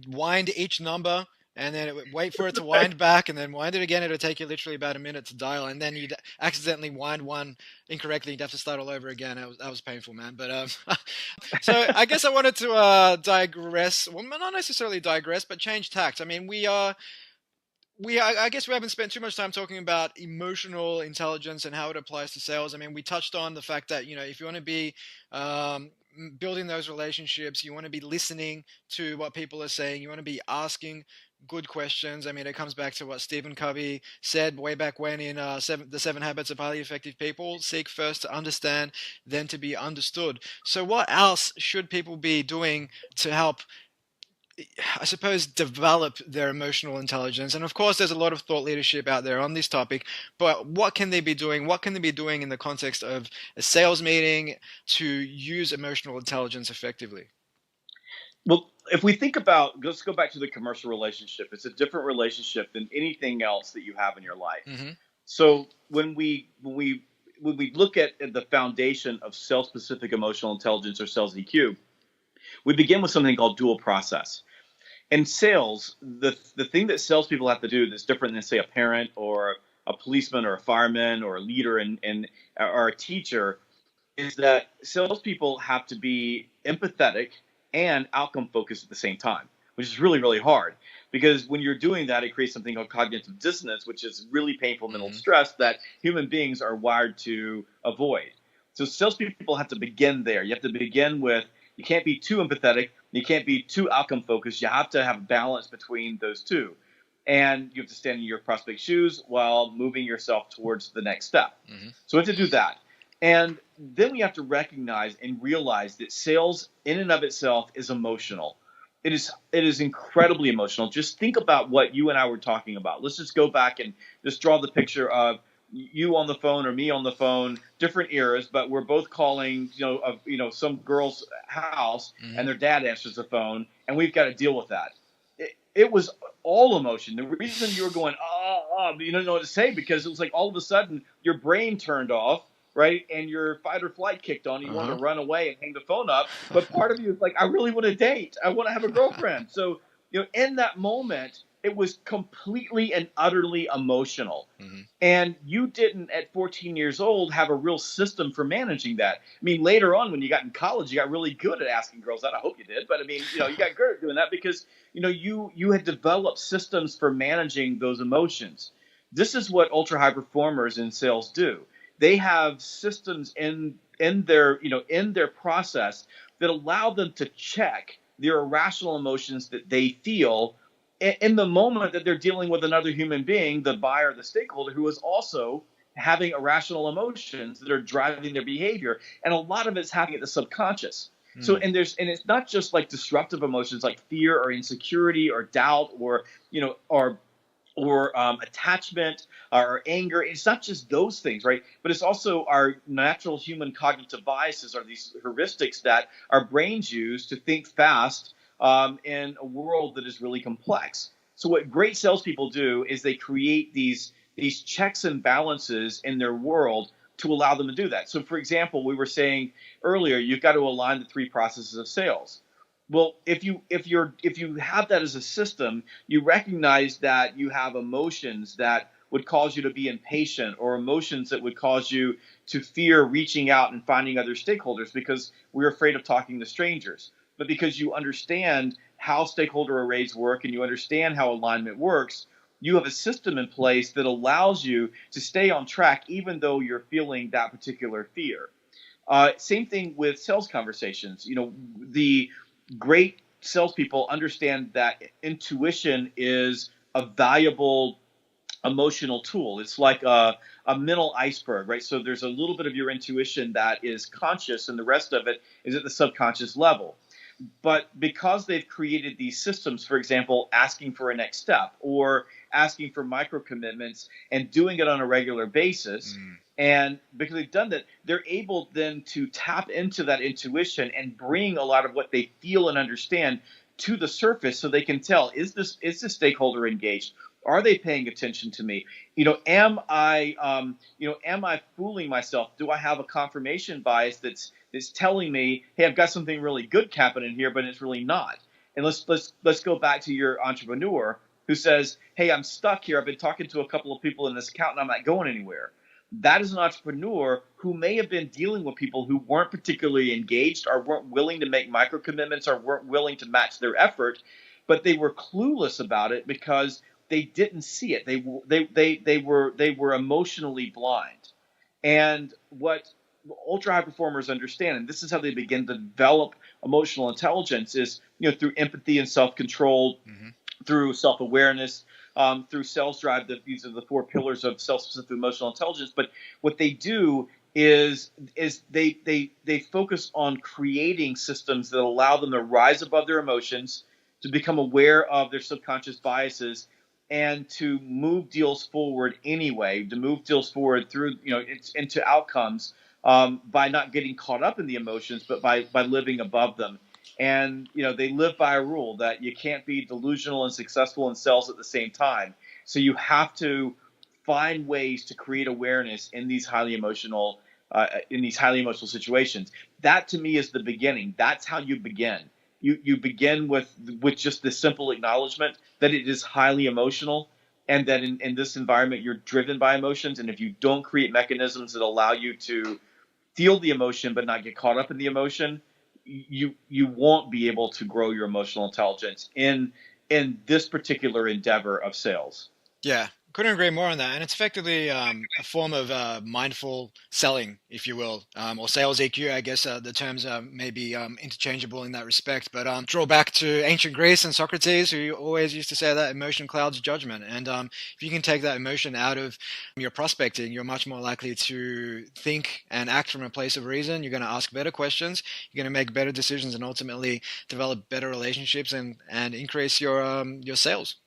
wind each number and then it would wait for it to wind back and then wind it again. It would take you literally about a minute to dial, and then you'd accidentally wind one incorrectly. You'd have to start all over again. That was painful, man. But so I guess I wanted to digress. Well, not necessarily digress, but change tact. I mean, I guess we haven't spent too much time talking about emotional intelligence and how it applies to sales. I mean, we touched on the fact that, if you want to be um, building those relationships, you want to be listening to what people are saying, you want to be asking good questions. I mean, it comes back to what Stephen Covey said way back when in the 7 Habits of Highly Effective People: seek first to understand, then to be understood. So what else should people be doing to help, I suppose, develop their emotional intelligence? And of course, there's a lot of thought leadership out there on this topic, but what can they be doing? What can they be doing in the context of a sales meeting to use emotional intelligence effectively? Well, if we think about, let's go back to the commercial relationship. It's a different relationship than anything else that you have in your life. Mm-hmm. So when we look at the foundation of self-specific emotional intelligence, or sales EQ, we begin with something called dual process. In sales, the thing that salespeople have to do that's different than, say, a parent or a policeman or a fireman or a leader and or a teacher, is that salespeople have to be empathetic and outcome focused at the same time, which is really, really hard, because when you're doing that, it creates something called cognitive dissonance, which is really painful mental Mm-hmm. stress that human beings are wired to avoid. So salespeople have to begin there. You have to begin with, you can't be too empathetic, you can't be too outcome focused. You have to have balance between those two. And you have to stand in your prospect's shoes while moving yourself towards the next step. Mm-hmm. So we have to do that. And then we have to recognize and realize that sales in and of itself is emotional. It is incredibly emotional. Just think about what you and I were talking about. Let's just go back and just draw the picture of you on the phone or me on the phone, different eras, but we're both calling, some girl's house, Mm-hmm. and their dad answers the phone, and we've got to deal with that. It was all emotion. The reason you were going, you don't know what to say, because it was like all of a sudden your brain turned off, right? And your fight or flight kicked on. You wanted Uh-huh. to run away and hang the phone up. But part of you is like, I really want to date. I want to have a girlfriend. So, in that moment, it was completely and utterly emotional. Mm-hmm. And you didn't, at 14 years old, have a real system for managing that. I mean, later on when you got in college, you got really good at asking girls out. I hope you did. But I mean, you got good at doing that because, you had developed systems for managing those emotions. This is what ultra high performers in sales do. They have systems in their process that allow them to check their irrational emotions that they feel in the moment that they're dealing with another human being, the buyer, the stakeholder, who is also having irrational emotions that are driving their behavior. And a lot of it's happening at the subconscious. So, Mm. and it's not just like disruptive emotions like fear or insecurity or doubt or attachment or anger. It's not just those things, right? But it's also our natural human cognitive biases, are these heuristics that our brains use to think fast in a world that is really complex. So what great salespeople do is they create these checks and balances in their world to allow them to do that. So, for example, we were saying earlier, you've got to align the 3 processes of sales. Well, if you have that as a system, you recognize that you have emotions that would cause you to be impatient, or emotions that would cause you to fear reaching out and finding other stakeholders because we're afraid of talking to strangers. But because you understand how stakeholder arrays work and you understand how alignment works, you have a system in place that allows you to stay on track even though you're feeling that particular fear. Same thing with sales conversations. The great salespeople understand that intuition is a valuable emotional tool. It's like a mental iceberg, right? So there's a little bit of your intuition that is conscious, and the rest of it is at the subconscious level. But because they've created these systems, for example, asking for a next step or asking for micro commitments and doing it on a regular basis, and because they've done that, they're able then to tap into that intuition and bring a lot of what they feel and understand to the surface, so they can tell, is this stakeholder engaged? Are they paying attention to me? Am I fooling myself? Do I have a confirmation bias that's telling me, hey, I've got something really good happening here, but it's really not? And let's go back to your entrepreneur who says, hey, I'm stuck here. I've been talking to a couple of people in this account and I'm not going anywhere. That is an entrepreneur who may have been dealing with people who weren't particularly engaged or weren't willing to make micro commitments or weren't willing to match their effort, but they were clueless about it because they didn't see it. They were emotionally blind. And what ultra high performers understand, and this is how they begin to develop emotional intelligence, is through empathy and self-control, through self-awareness, through sales drive. These are the 4 pillars of self-specific emotional intelligence. But what they do is they focus on creating systems that allow them to rise above their emotions, to become aware of their subconscious biases, and to move deals forward anyway, to move deals forward through into outcomes, by not getting caught up in the emotions, but by living above them. And they live by a rule that you can't be delusional and successful in sales at the same time. So you have to find ways to create awareness in these highly emotional situations. That to me is the beginning. That's how you begin. You begin with just this simple acknowledgement that it is highly emotional, and that in this environment you're driven by emotions. And if you don't create mechanisms that allow you to feel the emotion but not get caught up in the emotion, you won't be able to grow your emotional intelligence in this particular endeavor of sales. Yeah, couldn't agree more on that. And it's effectively a form of mindful selling, if you will, or sales EQ. I guess the terms may be interchangeable in that respect. But draw back to ancient Greece and Socrates, who always used to say that emotion clouds judgment. And if you can take that emotion out of your prospecting, you're much more likely to think and act from a place of reason. You're going to ask better questions. You're going to make better decisions, and ultimately develop better relationships and increase your sales.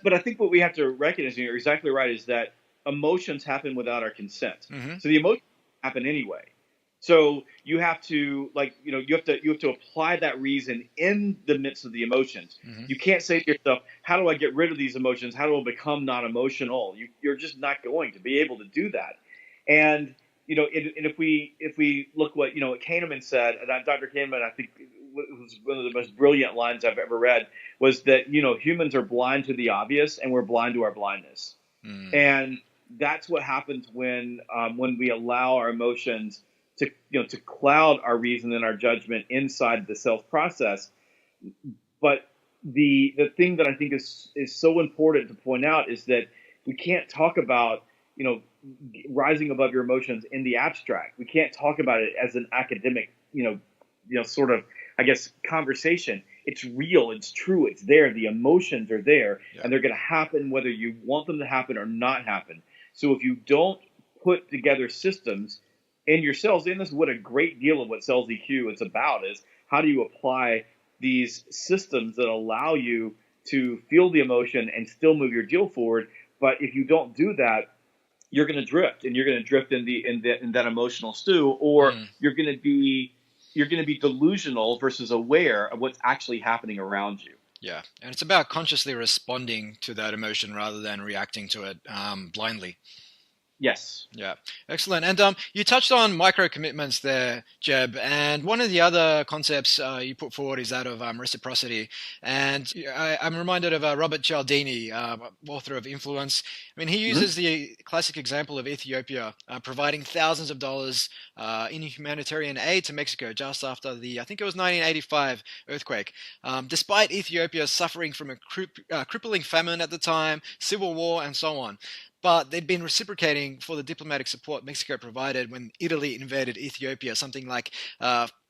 But I think what we have to recognize, you're exactly right, is that emotions happen without our consent. So the emotions happen anyway. So you have to you have to apply that reason in the midst of the emotions. You can't say to yourself, how do I get rid of these emotions? How do I become non-emotional? You're just not going to be able to do that. And if we look what Kahneman said, and Dr. Kahneman, I think, was one of the most brilliant lines I've ever read, was that humans are blind to the obvious and we're blind to our blindness. And that's what happens when we allow our emotions to cloud our reason and our judgment inside the sales process. But the thing that I think is so important to point out is that we can't talk about rising above your emotions in the abstract. We can't talk about it as an academic sort of, I guess, conversation. It's real, it's true, it's there. The emotions are there, and they're going to happen whether you want them to happen or not happen. So if you don't put together systems in your sales, and this is what a great deal of what sales EQ is about, is how do you apply these systems that allow you to feel the emotion and still move your deal forward. But if you don't do that, you're going to drift, and you're going to drift in that emotional stew, or you're going to be delusional versus aware of what's actually happening around you. Yeah, and it's about consciously responding to that emotion rather than reacting to it blindly. Yes. Yeah, excellent. And you touched on micro commitments there, Jeb. And one of the other concepts you put forward is that of reciprocity. And I'm reminded of Robert Cialdini, author of Influence. I mean, he uses the classic example of Ethiopia providing thousands of dollars in humanitarian aid to Mexico just after I think it was 1985 earthquake. Despite Ethiopia suffering from a crippling famine at the time, civil war, and so on. But they'd been reciprocating for the diplomatic support Mexico provided when Italy invaded Ethiopia, something like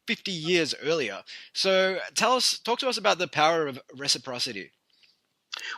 50 years earlier. So talk to us about the power of reciprocity.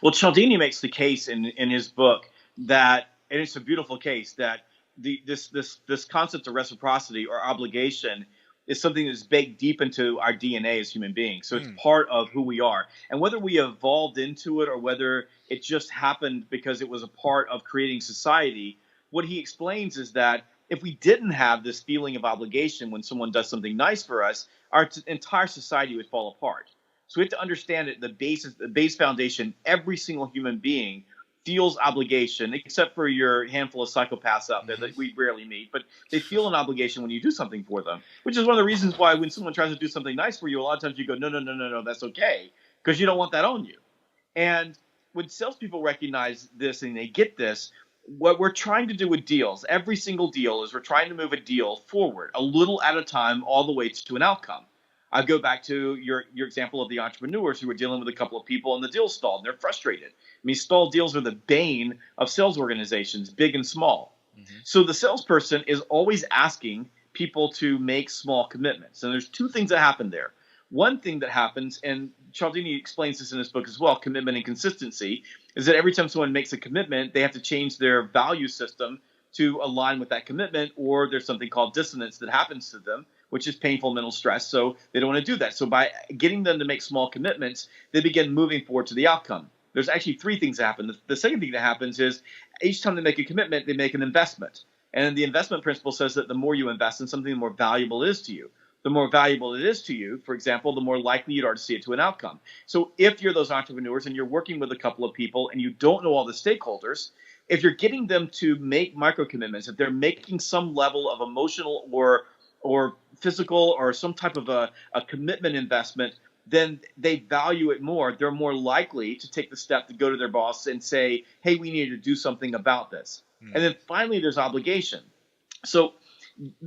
Well, Cialdini makes the case in his book that, and it's a beautiful case, that this concept of reciprocity or obligation is something that's baked deep into our DNA as human beings. So it's Mm. part of who we are. And whether we evolved into it or whether it just happened because it was a part of creating society, what he explains is that if we didn't have this feeling of obligation when someone does something nice for us, our entire society would fall apart. So we have to understand that the base foundation, every single human being feels obligation, except for your handful of psychopaths out there that we rarely meet, but they feel an obligation when you do something for them, which is one of the reasons why when someone tries to do something nice for you, a lot of times you go, no, no, no, no, no, that's okay, because you don't want that on you. And when salespeople recognize this and they get this, what we're trying to do with deals, every single deal, is we're trying to move a deal forward a little at a time all the way to an outcome. I go back to your example of the entrepreneurs who were dealing with a couple of people and the deal stalled and they're frustrated. I mean, stalled deals are the bane of sales organizations, big and small. So the salesperson is always asking people to make small commitments. And there's two things that happen there. One thing that happens, and Cialdini explains this in his book as well, Commitment and Consistency, is that every time someone makes a commitment, they have to change their value system to align with that commitment, or there's something called dissonance that happens to them, which is painful mental stress. So they don't want to do that. So by getting them to make small commitments, they begin moving forward to the outcome. There's actually three things that happen. The second thing that happens is each time they make a commitment, they make an investment. And the investment principle says that the more you invest in something, the more valuable it is to you. The more valuable it is to you, for example, the more likely you are to see it to an outcome. So if you're those entrepreneurs and you're working with a couple of people and you don't know all the stakeholders, if you're getting them to make micro commitments, if they're making some level of emotional or physical or some type of a commitment investment, then they value it more. They're more likely to take the step to go to their boss and say, hey, we need to do something about this. And then finally, there's obligation. So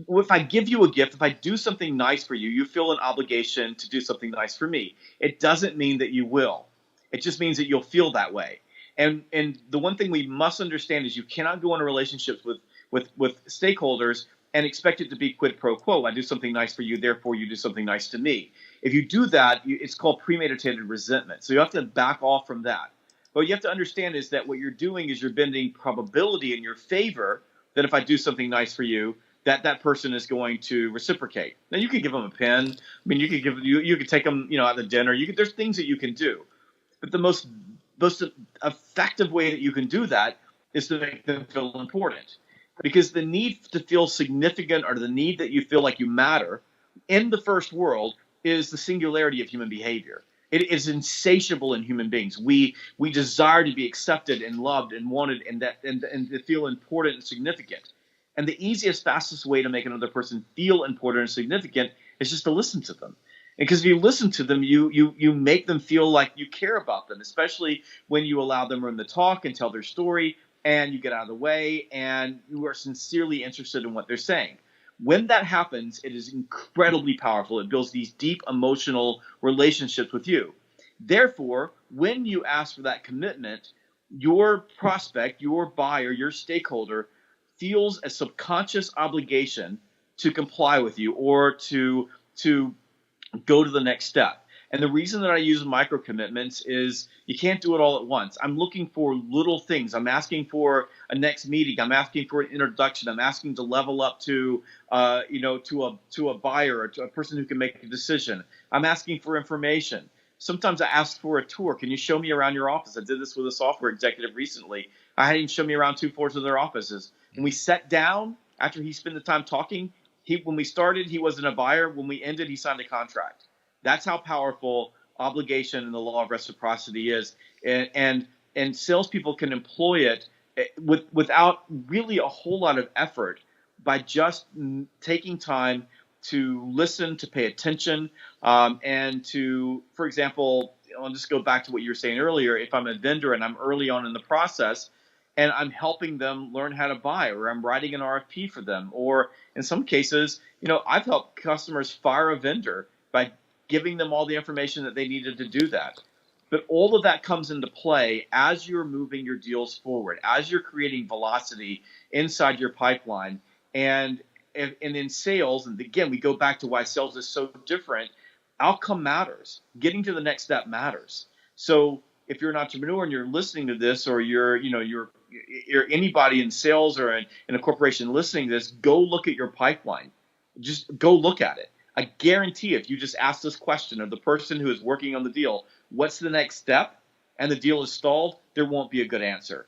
if I give you a gift, if I do something nice for you, you feel an obligation to do something nice for me. It doesn't mean that you will. It just means that you'll feel that way. And the one thing we must understand is you cannot go into relationships with stakeholders and expect it to be quid pro quo. I do something nice for you, therefore you do something nice to me. If you do that, it's called premeditated resentment. So you have to back off from that. But what you have to understand is that what you're doing is you're bending probability in your favor that if I do something nice for you, that person is going to reciprocate. Now you could give them a pen. I mean, you could take them, out to dinner. There's things that you can do, but the most effective way that you can do that is to make them feel important, because the need to feel significant or the need that you feel like you matter in the first world is the singularity of human behavior. It is insatiable in human beings. We desire to be accepted and loved and wanted and to feel important and significant. And the easiest, fastest way to make another person feel important and significant is just to listen to them. Because if you listen to them, you make them feel like you care about them, especially when you allow them room to talk and tell their story, and you get out of the way, and you are sincerely interested in what they're saying. When that happens, it is incredibly powerful. It builds these deep emotional relationships with you. Therefore, when you ask for that commitment, your prospect, your buyer, your stakeholder feels a subconscious obligation to comply with you or to go to the next step. And the reason that I use micro commitments is you can't do it all at once. I'm looking for little things. I'm asking for a next meeting. I'm asking for an introduction. I'm asking to level up to a buyer or to a person who can make a decision. I'm asking for information. Sometimes I ask for a tour. Can you show me around your office? I did this with a software executive recently. I had him show me around 2 floors of their offices. When we sat down, after he spent the time talking, when we started, he wasn't a buyer. When we ended, he signed a contract. That's how powerful obligation and the law of reciprocity is. And salespeople can employ it without really a whole lot of effort by just taking time to listen, to pay attention, and to, for example, I'll just go back to what you were saying earlier. If I'm a vendor and I'm early on in the process and I'm helping them learn how to buy, or I'm writing an RFP for them, or in some cases, I've helped customers fire a vendor by giving them all the information that they needed to do that. But all of that comes into play as you're moving your deals forward, as you're creating velocity inside your pipeline. And in sales, and again, we go back to why sales is so different, outcome matters. Getting to the next step matters. So if you're an entrepreneur and you're listening to this, or you're anybody in sales or in a corporation listening to this, go look at your pipeline. Just go look at it. I guarantee if you just ask this question of the person who is working on the deal, what's the next step? And the deal is stalled, there won't be a good answer.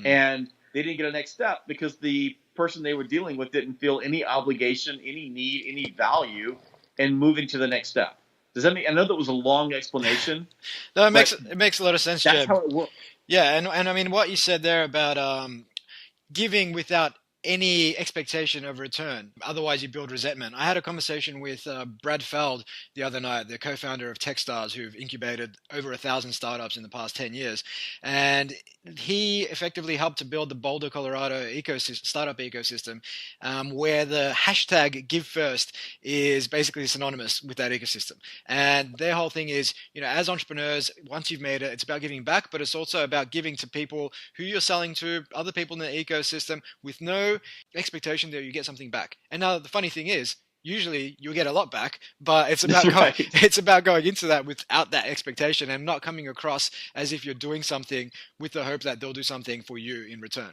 And they didn't get a next step because the person they were dealing with didn't feel any obligation, any need, any value in moving to the next step. Does that mean? I know that was a long explanation. No, but it makes a lot of sense, that's Jeb. how it works. Yeah, and I mean what you said there about giving without any expectation of return. Otherwise, you build resentment. I had a conversation with Brad Feld the other night, the co-founder of Techstars, who've incubated over 1,000 startups in the past 10 years. And he effectively helped to build the Boulder, Colorado startup ecosystem, where the hashtag #GiveFirst is basically synonymous with that ecosystem. And their whole thing is, as entrepreneurs, once you've made it, it's about giving back, but it's also about giving to people who you're selling to, other people in the ecosystem, with no expectation that you get something back. And now the funny thing is, usually you'll get a lot back, but it's about it's about going into that without that expectation and not coming across as if you're doing something with the hope that they'll do something for you in return.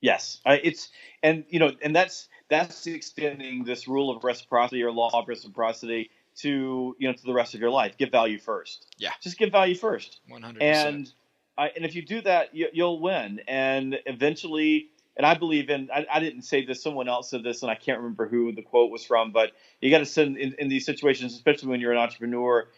Yes, and that's extending this rule of reciprocity or law of reciprocity to the rest of your life. Give value first. Yeah, just give value first. 100%. And if you do that, you'll win. And eventually, and I believe I didn't say this, someone else said this, and I can't remember who the quote was from, but you got to send in these situations, especially when you're an entrepreneur.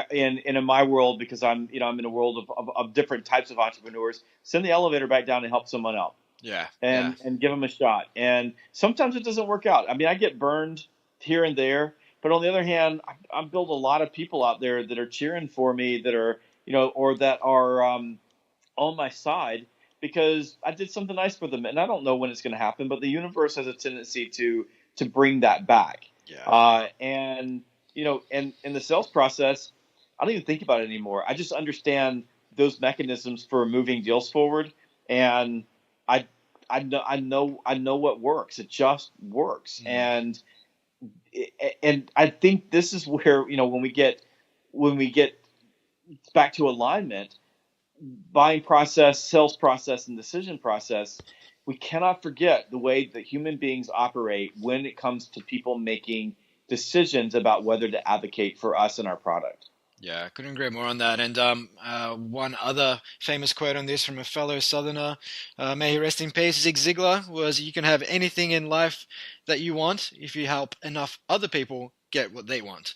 In my world, because I'm in a world of different types of entrepreneurs, send the elevator back down and help someone out. Yeah. And give them a shot. And sometimes it doesn't work out. I mean, I get burned here and there, but on the other hand, I've built a lot of people out there that are cheering for me, that are, or that are on my side because I did something nice for them. And I don't know when it's going to happen, but the universe has a tendency to bring that back. Yeah. And in the sales process, I don't even think about it anymore. I just understand those mechanisms for moving deals forward. And I know what works. It just works. And I think this is where, when we get back to alignment, buying process, sales process, and decision process, we cannot forget the way that human beings operate when it comes to people making decisions about whether to advocate for us and our product. Yeah, I couldn't agree more on that. And one other famous quote on this from a fellow Southerner, may he rest in peace, Zig Ziglar, was, "You can have anything in life that you want if you help enough other people get what they want,"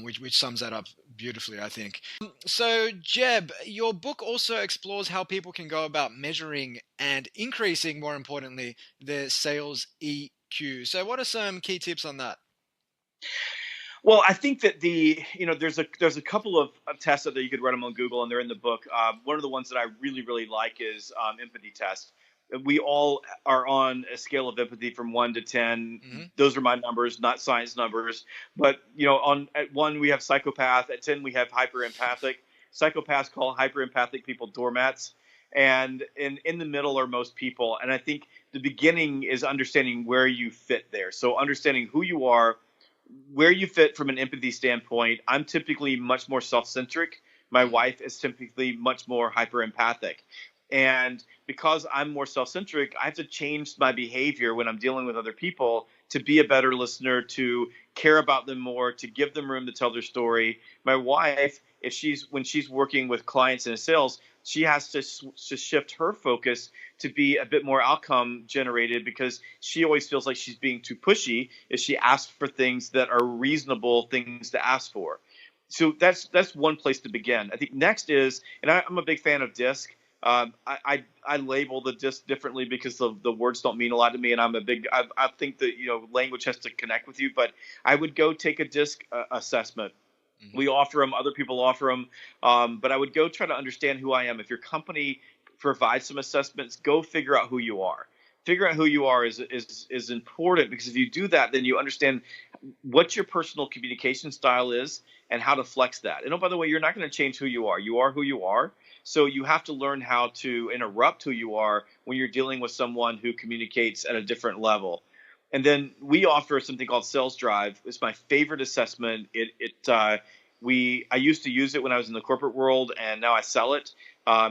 which sums that up beautifully, I think. So, Jeb, your book also explores how people can go about measuring and increasing, more importantly, their sales EQ. So what are some key tips on that? Well, I think that there's a couple of tests that you could run them on Google, and they're in the book. One of the ones that I really, really like is empathy test. We all are on a scale of empathy from 1 to 10. Mm-hmm. Those are my numbers, not science numbers. But at 1 we have psychopath. At 10 we have hyper empathic. Psychopaths call hyper empathic people doormats, and in the middle are most people. And I think the beginning is understanding where you fit there. So understanding who you are, where you fit from an empathy standpoint. I'm typically much more self-centric. My wife is typically much more hyper-empathic. And because I'm more self-centric, I have to change my behavior when I'm dealing with other people to be a better listener, to care about them more, to give them room to tell their story. My wife, when she's working with clients in sales, she has to shift her focus to be a bit more outcome generated, because she always feels like she's being too pushy if she asks for things that are reasonable things to ask for. So that's one place to begin. I think next is, and I'm a big fan of DISC. I label the DISC differently because the words don't mean a lot to me, and I think that language has to connect with you. But I would go take a DISC assessment. Mm-hmm. We offer them, other people offer them, but I would go try to understand who I am. If your company provides some assessments, go figure out who you are. Figure out who you are is important, because if you do that, then you understand what your personal communication style is and how to flex that. And by the way, you're not going to change who you are. You are who you are. So you have to learn how to interrupt who you are when you're dealing with someone who communicates at a different level. And then we offer something called Sales Drive. It's my favorite assessment. I used to use it when I was in the corporate world, and now I sell it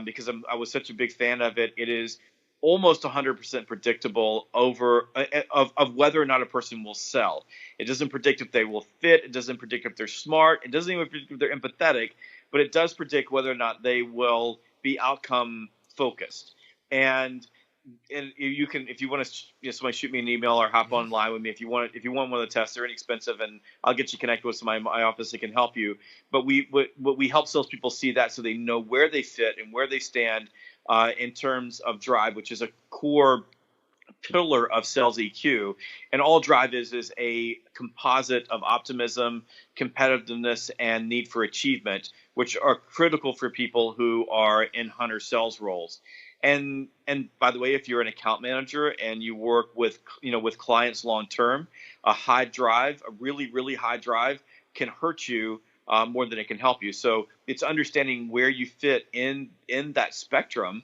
because I was such a big fan of it. It is almost 100% predictable of whether or not a person will sell. It doesn't predict if they will fit. It doesn't predict if they're smart. It doesn't even predict if they're empathetic, but it does predict whether or not they will be outcome focused. And you can, if you want to, somebody shoot me an email or hop Mhm. online with me if you want one of the tests. They're inexpensive, and I'll get you connected with somebody in my office that can help you. But what we help salespeople see that, so they know where they fit and where they stand in terms of drive, which is a core pillar of sales EQ. And all drive is a composite of optimism, competitiveness, and need for achievement, which are critical for people who are in hunter sales roles. And by the way, if you're an account manager and you work with with clients long term, a high drive, a really high drive, can hurt you more than it can help you. So it's understanding where you fit in that spectrum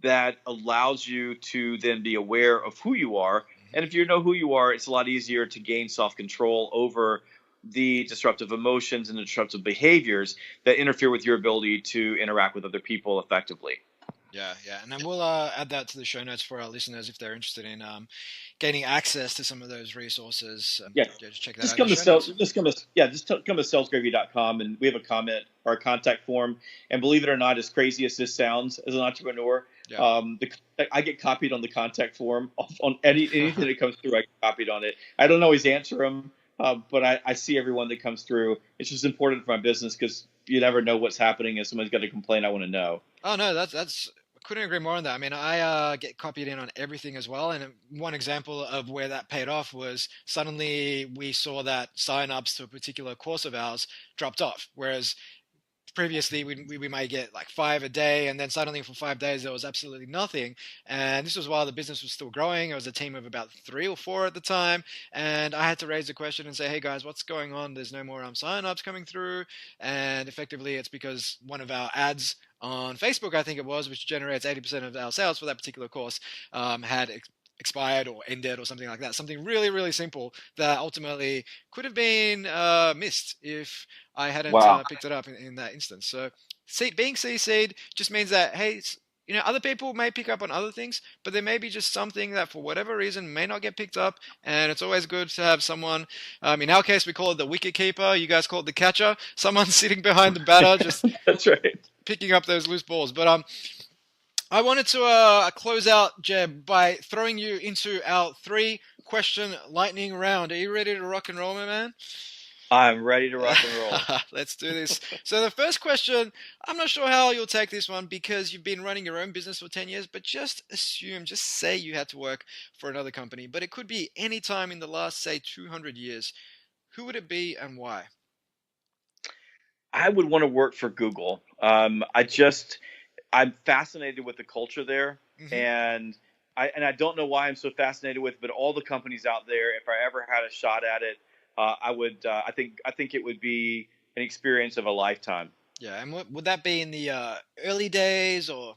that allows you to then be aware of who you are. And if you know who you are, it's a lot easier to gain self-control over the disruptive emotions and the disruptive behaviors that interfere with your ability to interact with other people effectively. Yeah, yeah, and then we'll add that to the show notes for our listeners if they're interested in gaining access to some of those resources. Yeah, Yeah, just check that just out in come the to show notes. come to salesgravy.com, and we have a comment or a contact form. And believe it or not, as crazy as this sounds, as an entrepreneur, Yeah. I get copied on the contact form on anything that comes through. I get copied on it. I don't always answer them, but I see everyone that comes through. It's just important for my business because you never know what's happening, and someone's got a complaint. I want to know. Oh no, that's couldn't agree more on that. I mean, I get copied in on everything as well, and one example of where that paid off was suddenly we saw that sign-ups to a particular course of ours dropped off, whereas previously we might get like 5 a day, and then suddenly for 5 days there was absolutely nothing. And this was while the business was still growing. It was a team of about 3 or 4 at the time, and I had to raise a question and say, hey guys, what's going on? There's no more sign-ups coming through. And effectively it's because one of our ads on Facebook, I think it was, which generates 80% of our sales for that particular course, had expired or ended or something like that. Something really simple that ultimately could have been missed if I hadn't Wow. picked it up in that instance. So being CC'd just means that, hey, other people may pick up on other things, but there may be just something that for whatever reason may not get picked up. And it's always good to have someone, in our case, we call it the wicket keeper. You guys call it the catcher. Someone sitting behind the batter, just That's right. picking up those loose balls. But I wanted to close out, Jeb, by throwing you into our 3-question lightning round. Are you ready to rock and roll, my man? I'm ready to rock and roll. Let's do this. So the first question, I'm not sure how you'll take this one because you've been running your own business for 10 years, but just say you had to work for another company, but it could be any time in the last, say, 200 years. Who would it be and why? I would want to work for Google. I'm fascinated with the culture there, Hmm. and I don't know why I'm so fascinated with, but all the companies out there. If I ever had a shot at it, I would. I think it would be an experience of a lifetime. Yeah, and would that be in the early days or?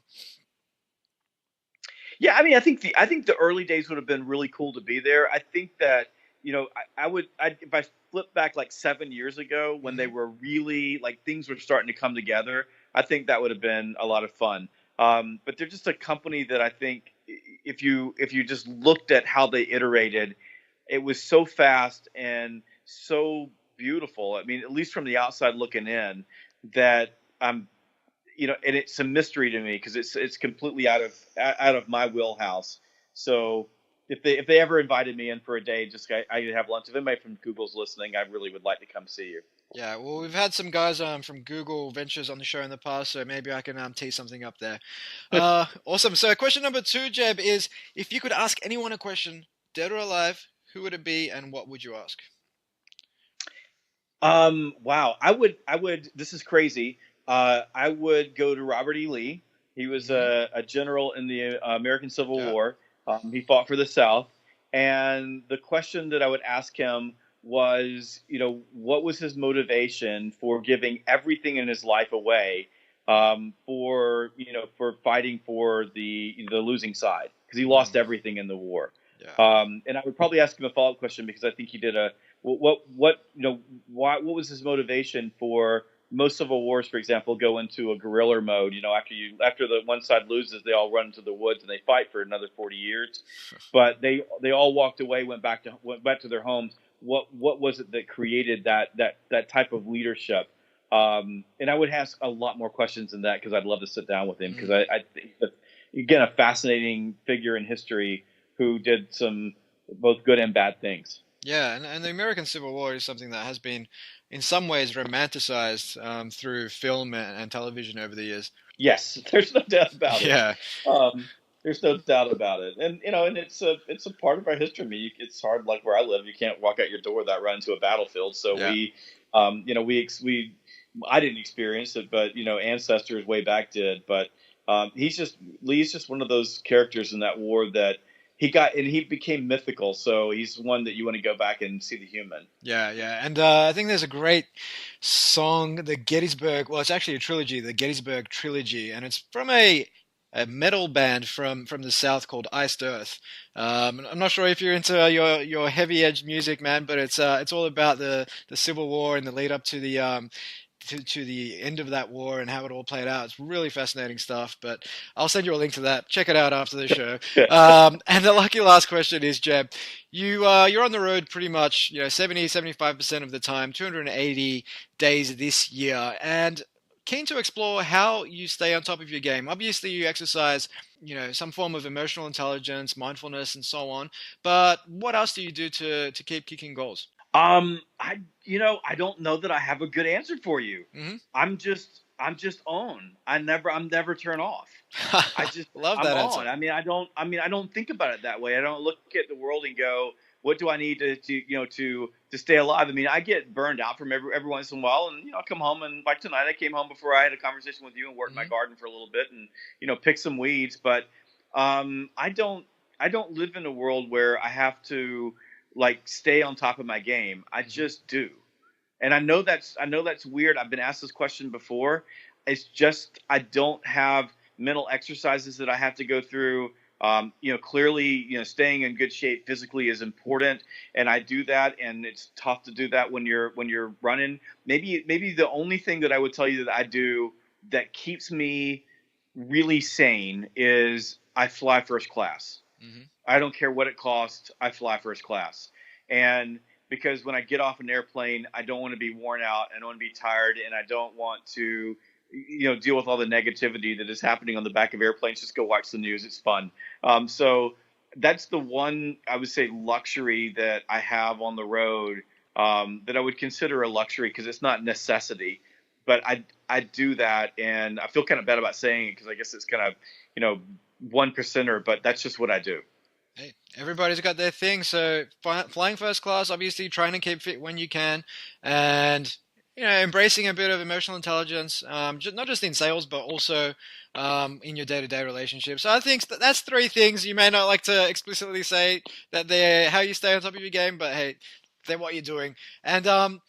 Yeah, I mean, I think the early days would have been really cool to be there. I think that if I flip back like 7 years ago when they Mhm. were really like things were starting to come together, I think that would have been a lot of fun. But they're just a company that I think if you just looked at how they iterated, it was so fast and so beautiful. I mean, at least from the outside looking in, that and it's a mystery to me because it's completely out of my wheelhouse. So if they ever invited me in for a day, just I could have lunch. If anybody from Google's listening, I really would like to come see you. Yeah, well, we've had some guys from Google Ventures on the show in the past, so maybe I can tee something up there. Awesome. So, question number 2, Jeb, is if you could ask anyone a question, dead or alive, who would it be, and what would you ask? Wow. I would. This is crazy. I would go to Robert E. Lee. He was Hmm. a general in the American Civil Yeah. War. He fought for the South, and the question that I would ask him was, what was his motivation for giving everything in his life away, for fighting for the losing side because he lost Mm, everything in the war. yeah. And I would probably ask him a follow up question because I think he did a what what you know why what was his motivation for most civil wars, for example, go into a guerrilla mode. After the one side loses, they all run into the woods and they fight for another 40 years. But they all walked away, went back to their homes. What was it that created that type of leadership? And I would ask a lot more questions than that, because I'd love to sit down with him, because I think that, again, a fascinating figure in history who did some both good and bad things. Yeah, and the American Civil War is something that has been, in some ways, romanticized through film and television over the years. Yes, there's no doubt about it. Yeah. There's no doubt about it, and it's a part of our history. I mean, it's hard, like where I live, you can't walk out your door without running to a battlefield. So Yeah. I didn't experience it, but ancestors way back did. But Lee's just one of those characters in that war that he became mythical. So he's one that you want to go back and see the human. Yeah, and I think there's a great song, the Gettysburg. Well, it's actually a trilogy, the Gettysburg Trilogy, and it's from a metal band from the South called Iced Earth. I'm not sure if you're into your heavy edge music, man, but it's all about the Civil War and the lead up to the to the end of that war and how it all played out. It's really fascinating stuff, but I'll send you a link to that. Check it out after the show. And the lucky last question is, Jeb, you're on the road pretty much 70-75% of the time, 280 days this year, and keen to explore how you stay on top of your game. Obviously, you exercise, some form of emotional intelligence, mindfulness, and so on. But what else do you do to keep kicking goals? I don't know that I have a good answer for you. Mm-hmm. I'm just on. I'm never turn off. I just love I'm that on. answer. I don't think about it that way. I don't look at the world and go, what do I need to stay alive? I mean, I get burned out from every once in a while, and I'll come home, and like tonight, I came home before I had a conversation with you and worked my garden for a little bit and pick some weeds. But I don't live in a world where I have to stay on top of my game. I just do. And I know that's weird. I've been asked this question before. It's just, I don't have mental exercises that I have to go through. Clearly, staying in good shape physically is important, and I do that. And it's tough to do that when you're running. Maybe the only thing that I would tell you that I do that keeps me really sane is I fly first class. Mm-hmm. I don't care what it costs. I fly first class. And because when I get off an airplane, I don't want to be worn out. I don't want to be tired. And I don't want to, deal with all the negativity that is happening on the back of airplanes. Just go watch the news. It's fun. So that's the one, I would say, luxury that I have on the road that I would consider a luxury, because it's not necessity. But I do that. And I feel kind of bad about saying it, because I guess it's kind of, 1%er, but that's just what I do. Hey, everybody's got their thing. So flying first class, obviously trying to keep fit when you can, and embracing a bit of emotional intelligence, not just in sales, but also in your day-to-day relationships. So I think that's three things. You may not like to explicitly say that they're how you stay on top of your game, but hey, they're what you're doing. And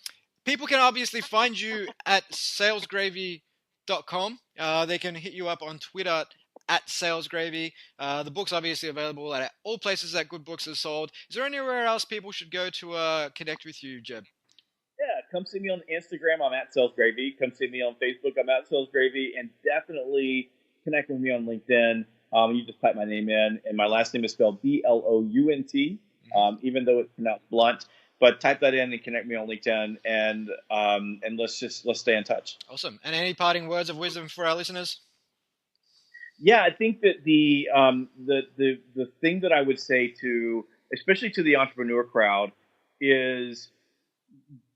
people can obviously find you at salesgravy.com. They can hit you up on Twitter at salesgravy. The book's obviously available at all places that good books are sold. Is there anywhere else people should go to connect with you, Jeb? Yeah, come see me on Instagram. I'm at salesgravy. Come see me on Facebook. I'm at salesgravy. And definitely connect with me on LinkedIn. You just type my name in, and my last name is spelled Blount, even though it's pronounced Blunt. But type that in and connect me on LinkedIn, and let's stay in touch. Awesome. And any parting words of wisdom for our listeners? Yeah, I think that the thing that I would say especially to the entrepreneur crowd, is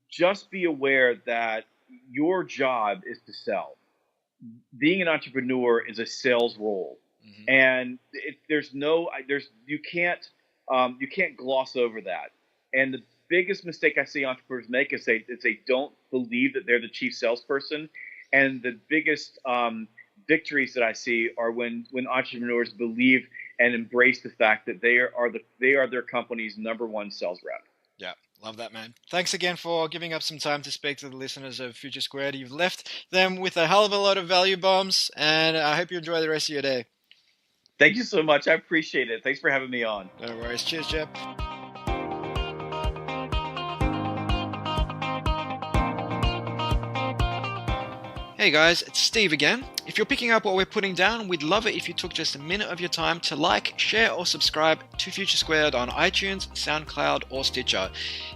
just be aware that your job is to sell. Being an entrepreneur is a sales role, and you can't gloss over that. And the biggest mistake I see entrepreneurs make is they don't believe that they're the chief salesperson. And the biggest victories that I see are when entrepreneurs believe and embrace the fact that they are their company's number one sales rep. Yeah, love that, man. Thanks again for giving up some time to speak to the listeners of Future Squared. You've left them with a hell of a lot of value bombs, and I hope you enjoy the rest of your day. Thank you so much. I appreciate it. Thanks for having me on. No worries. Cheers, Jeb. Hey guys, it's Steve again. If you're picking up what we're putting down, we'd love it if you took just a minute of your time to like, share, or subscribe to Future Squared on iTunes, SoundCloud, or Stitcher.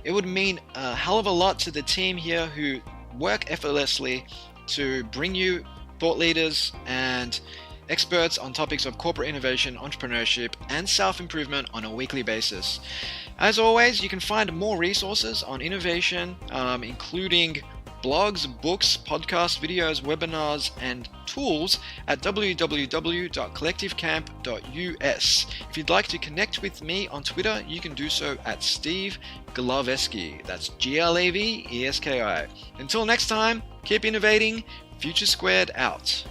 It would mean a hell of a lot to the team here who work effortlessly to bring you thought leaders and experts on topics of corporate innovation, entrepreneurship, and self-improvement on a weekly basis. As always, you can find more resources on innovation, including blogs, books, podcasts, videos, webinars, and tools at www.collectivecamp.us. If you'd like to connect with me on Twitter, you can do so at Steve Glaveski. That's Glaveski. Until next time, keep innovating. Future Squared out.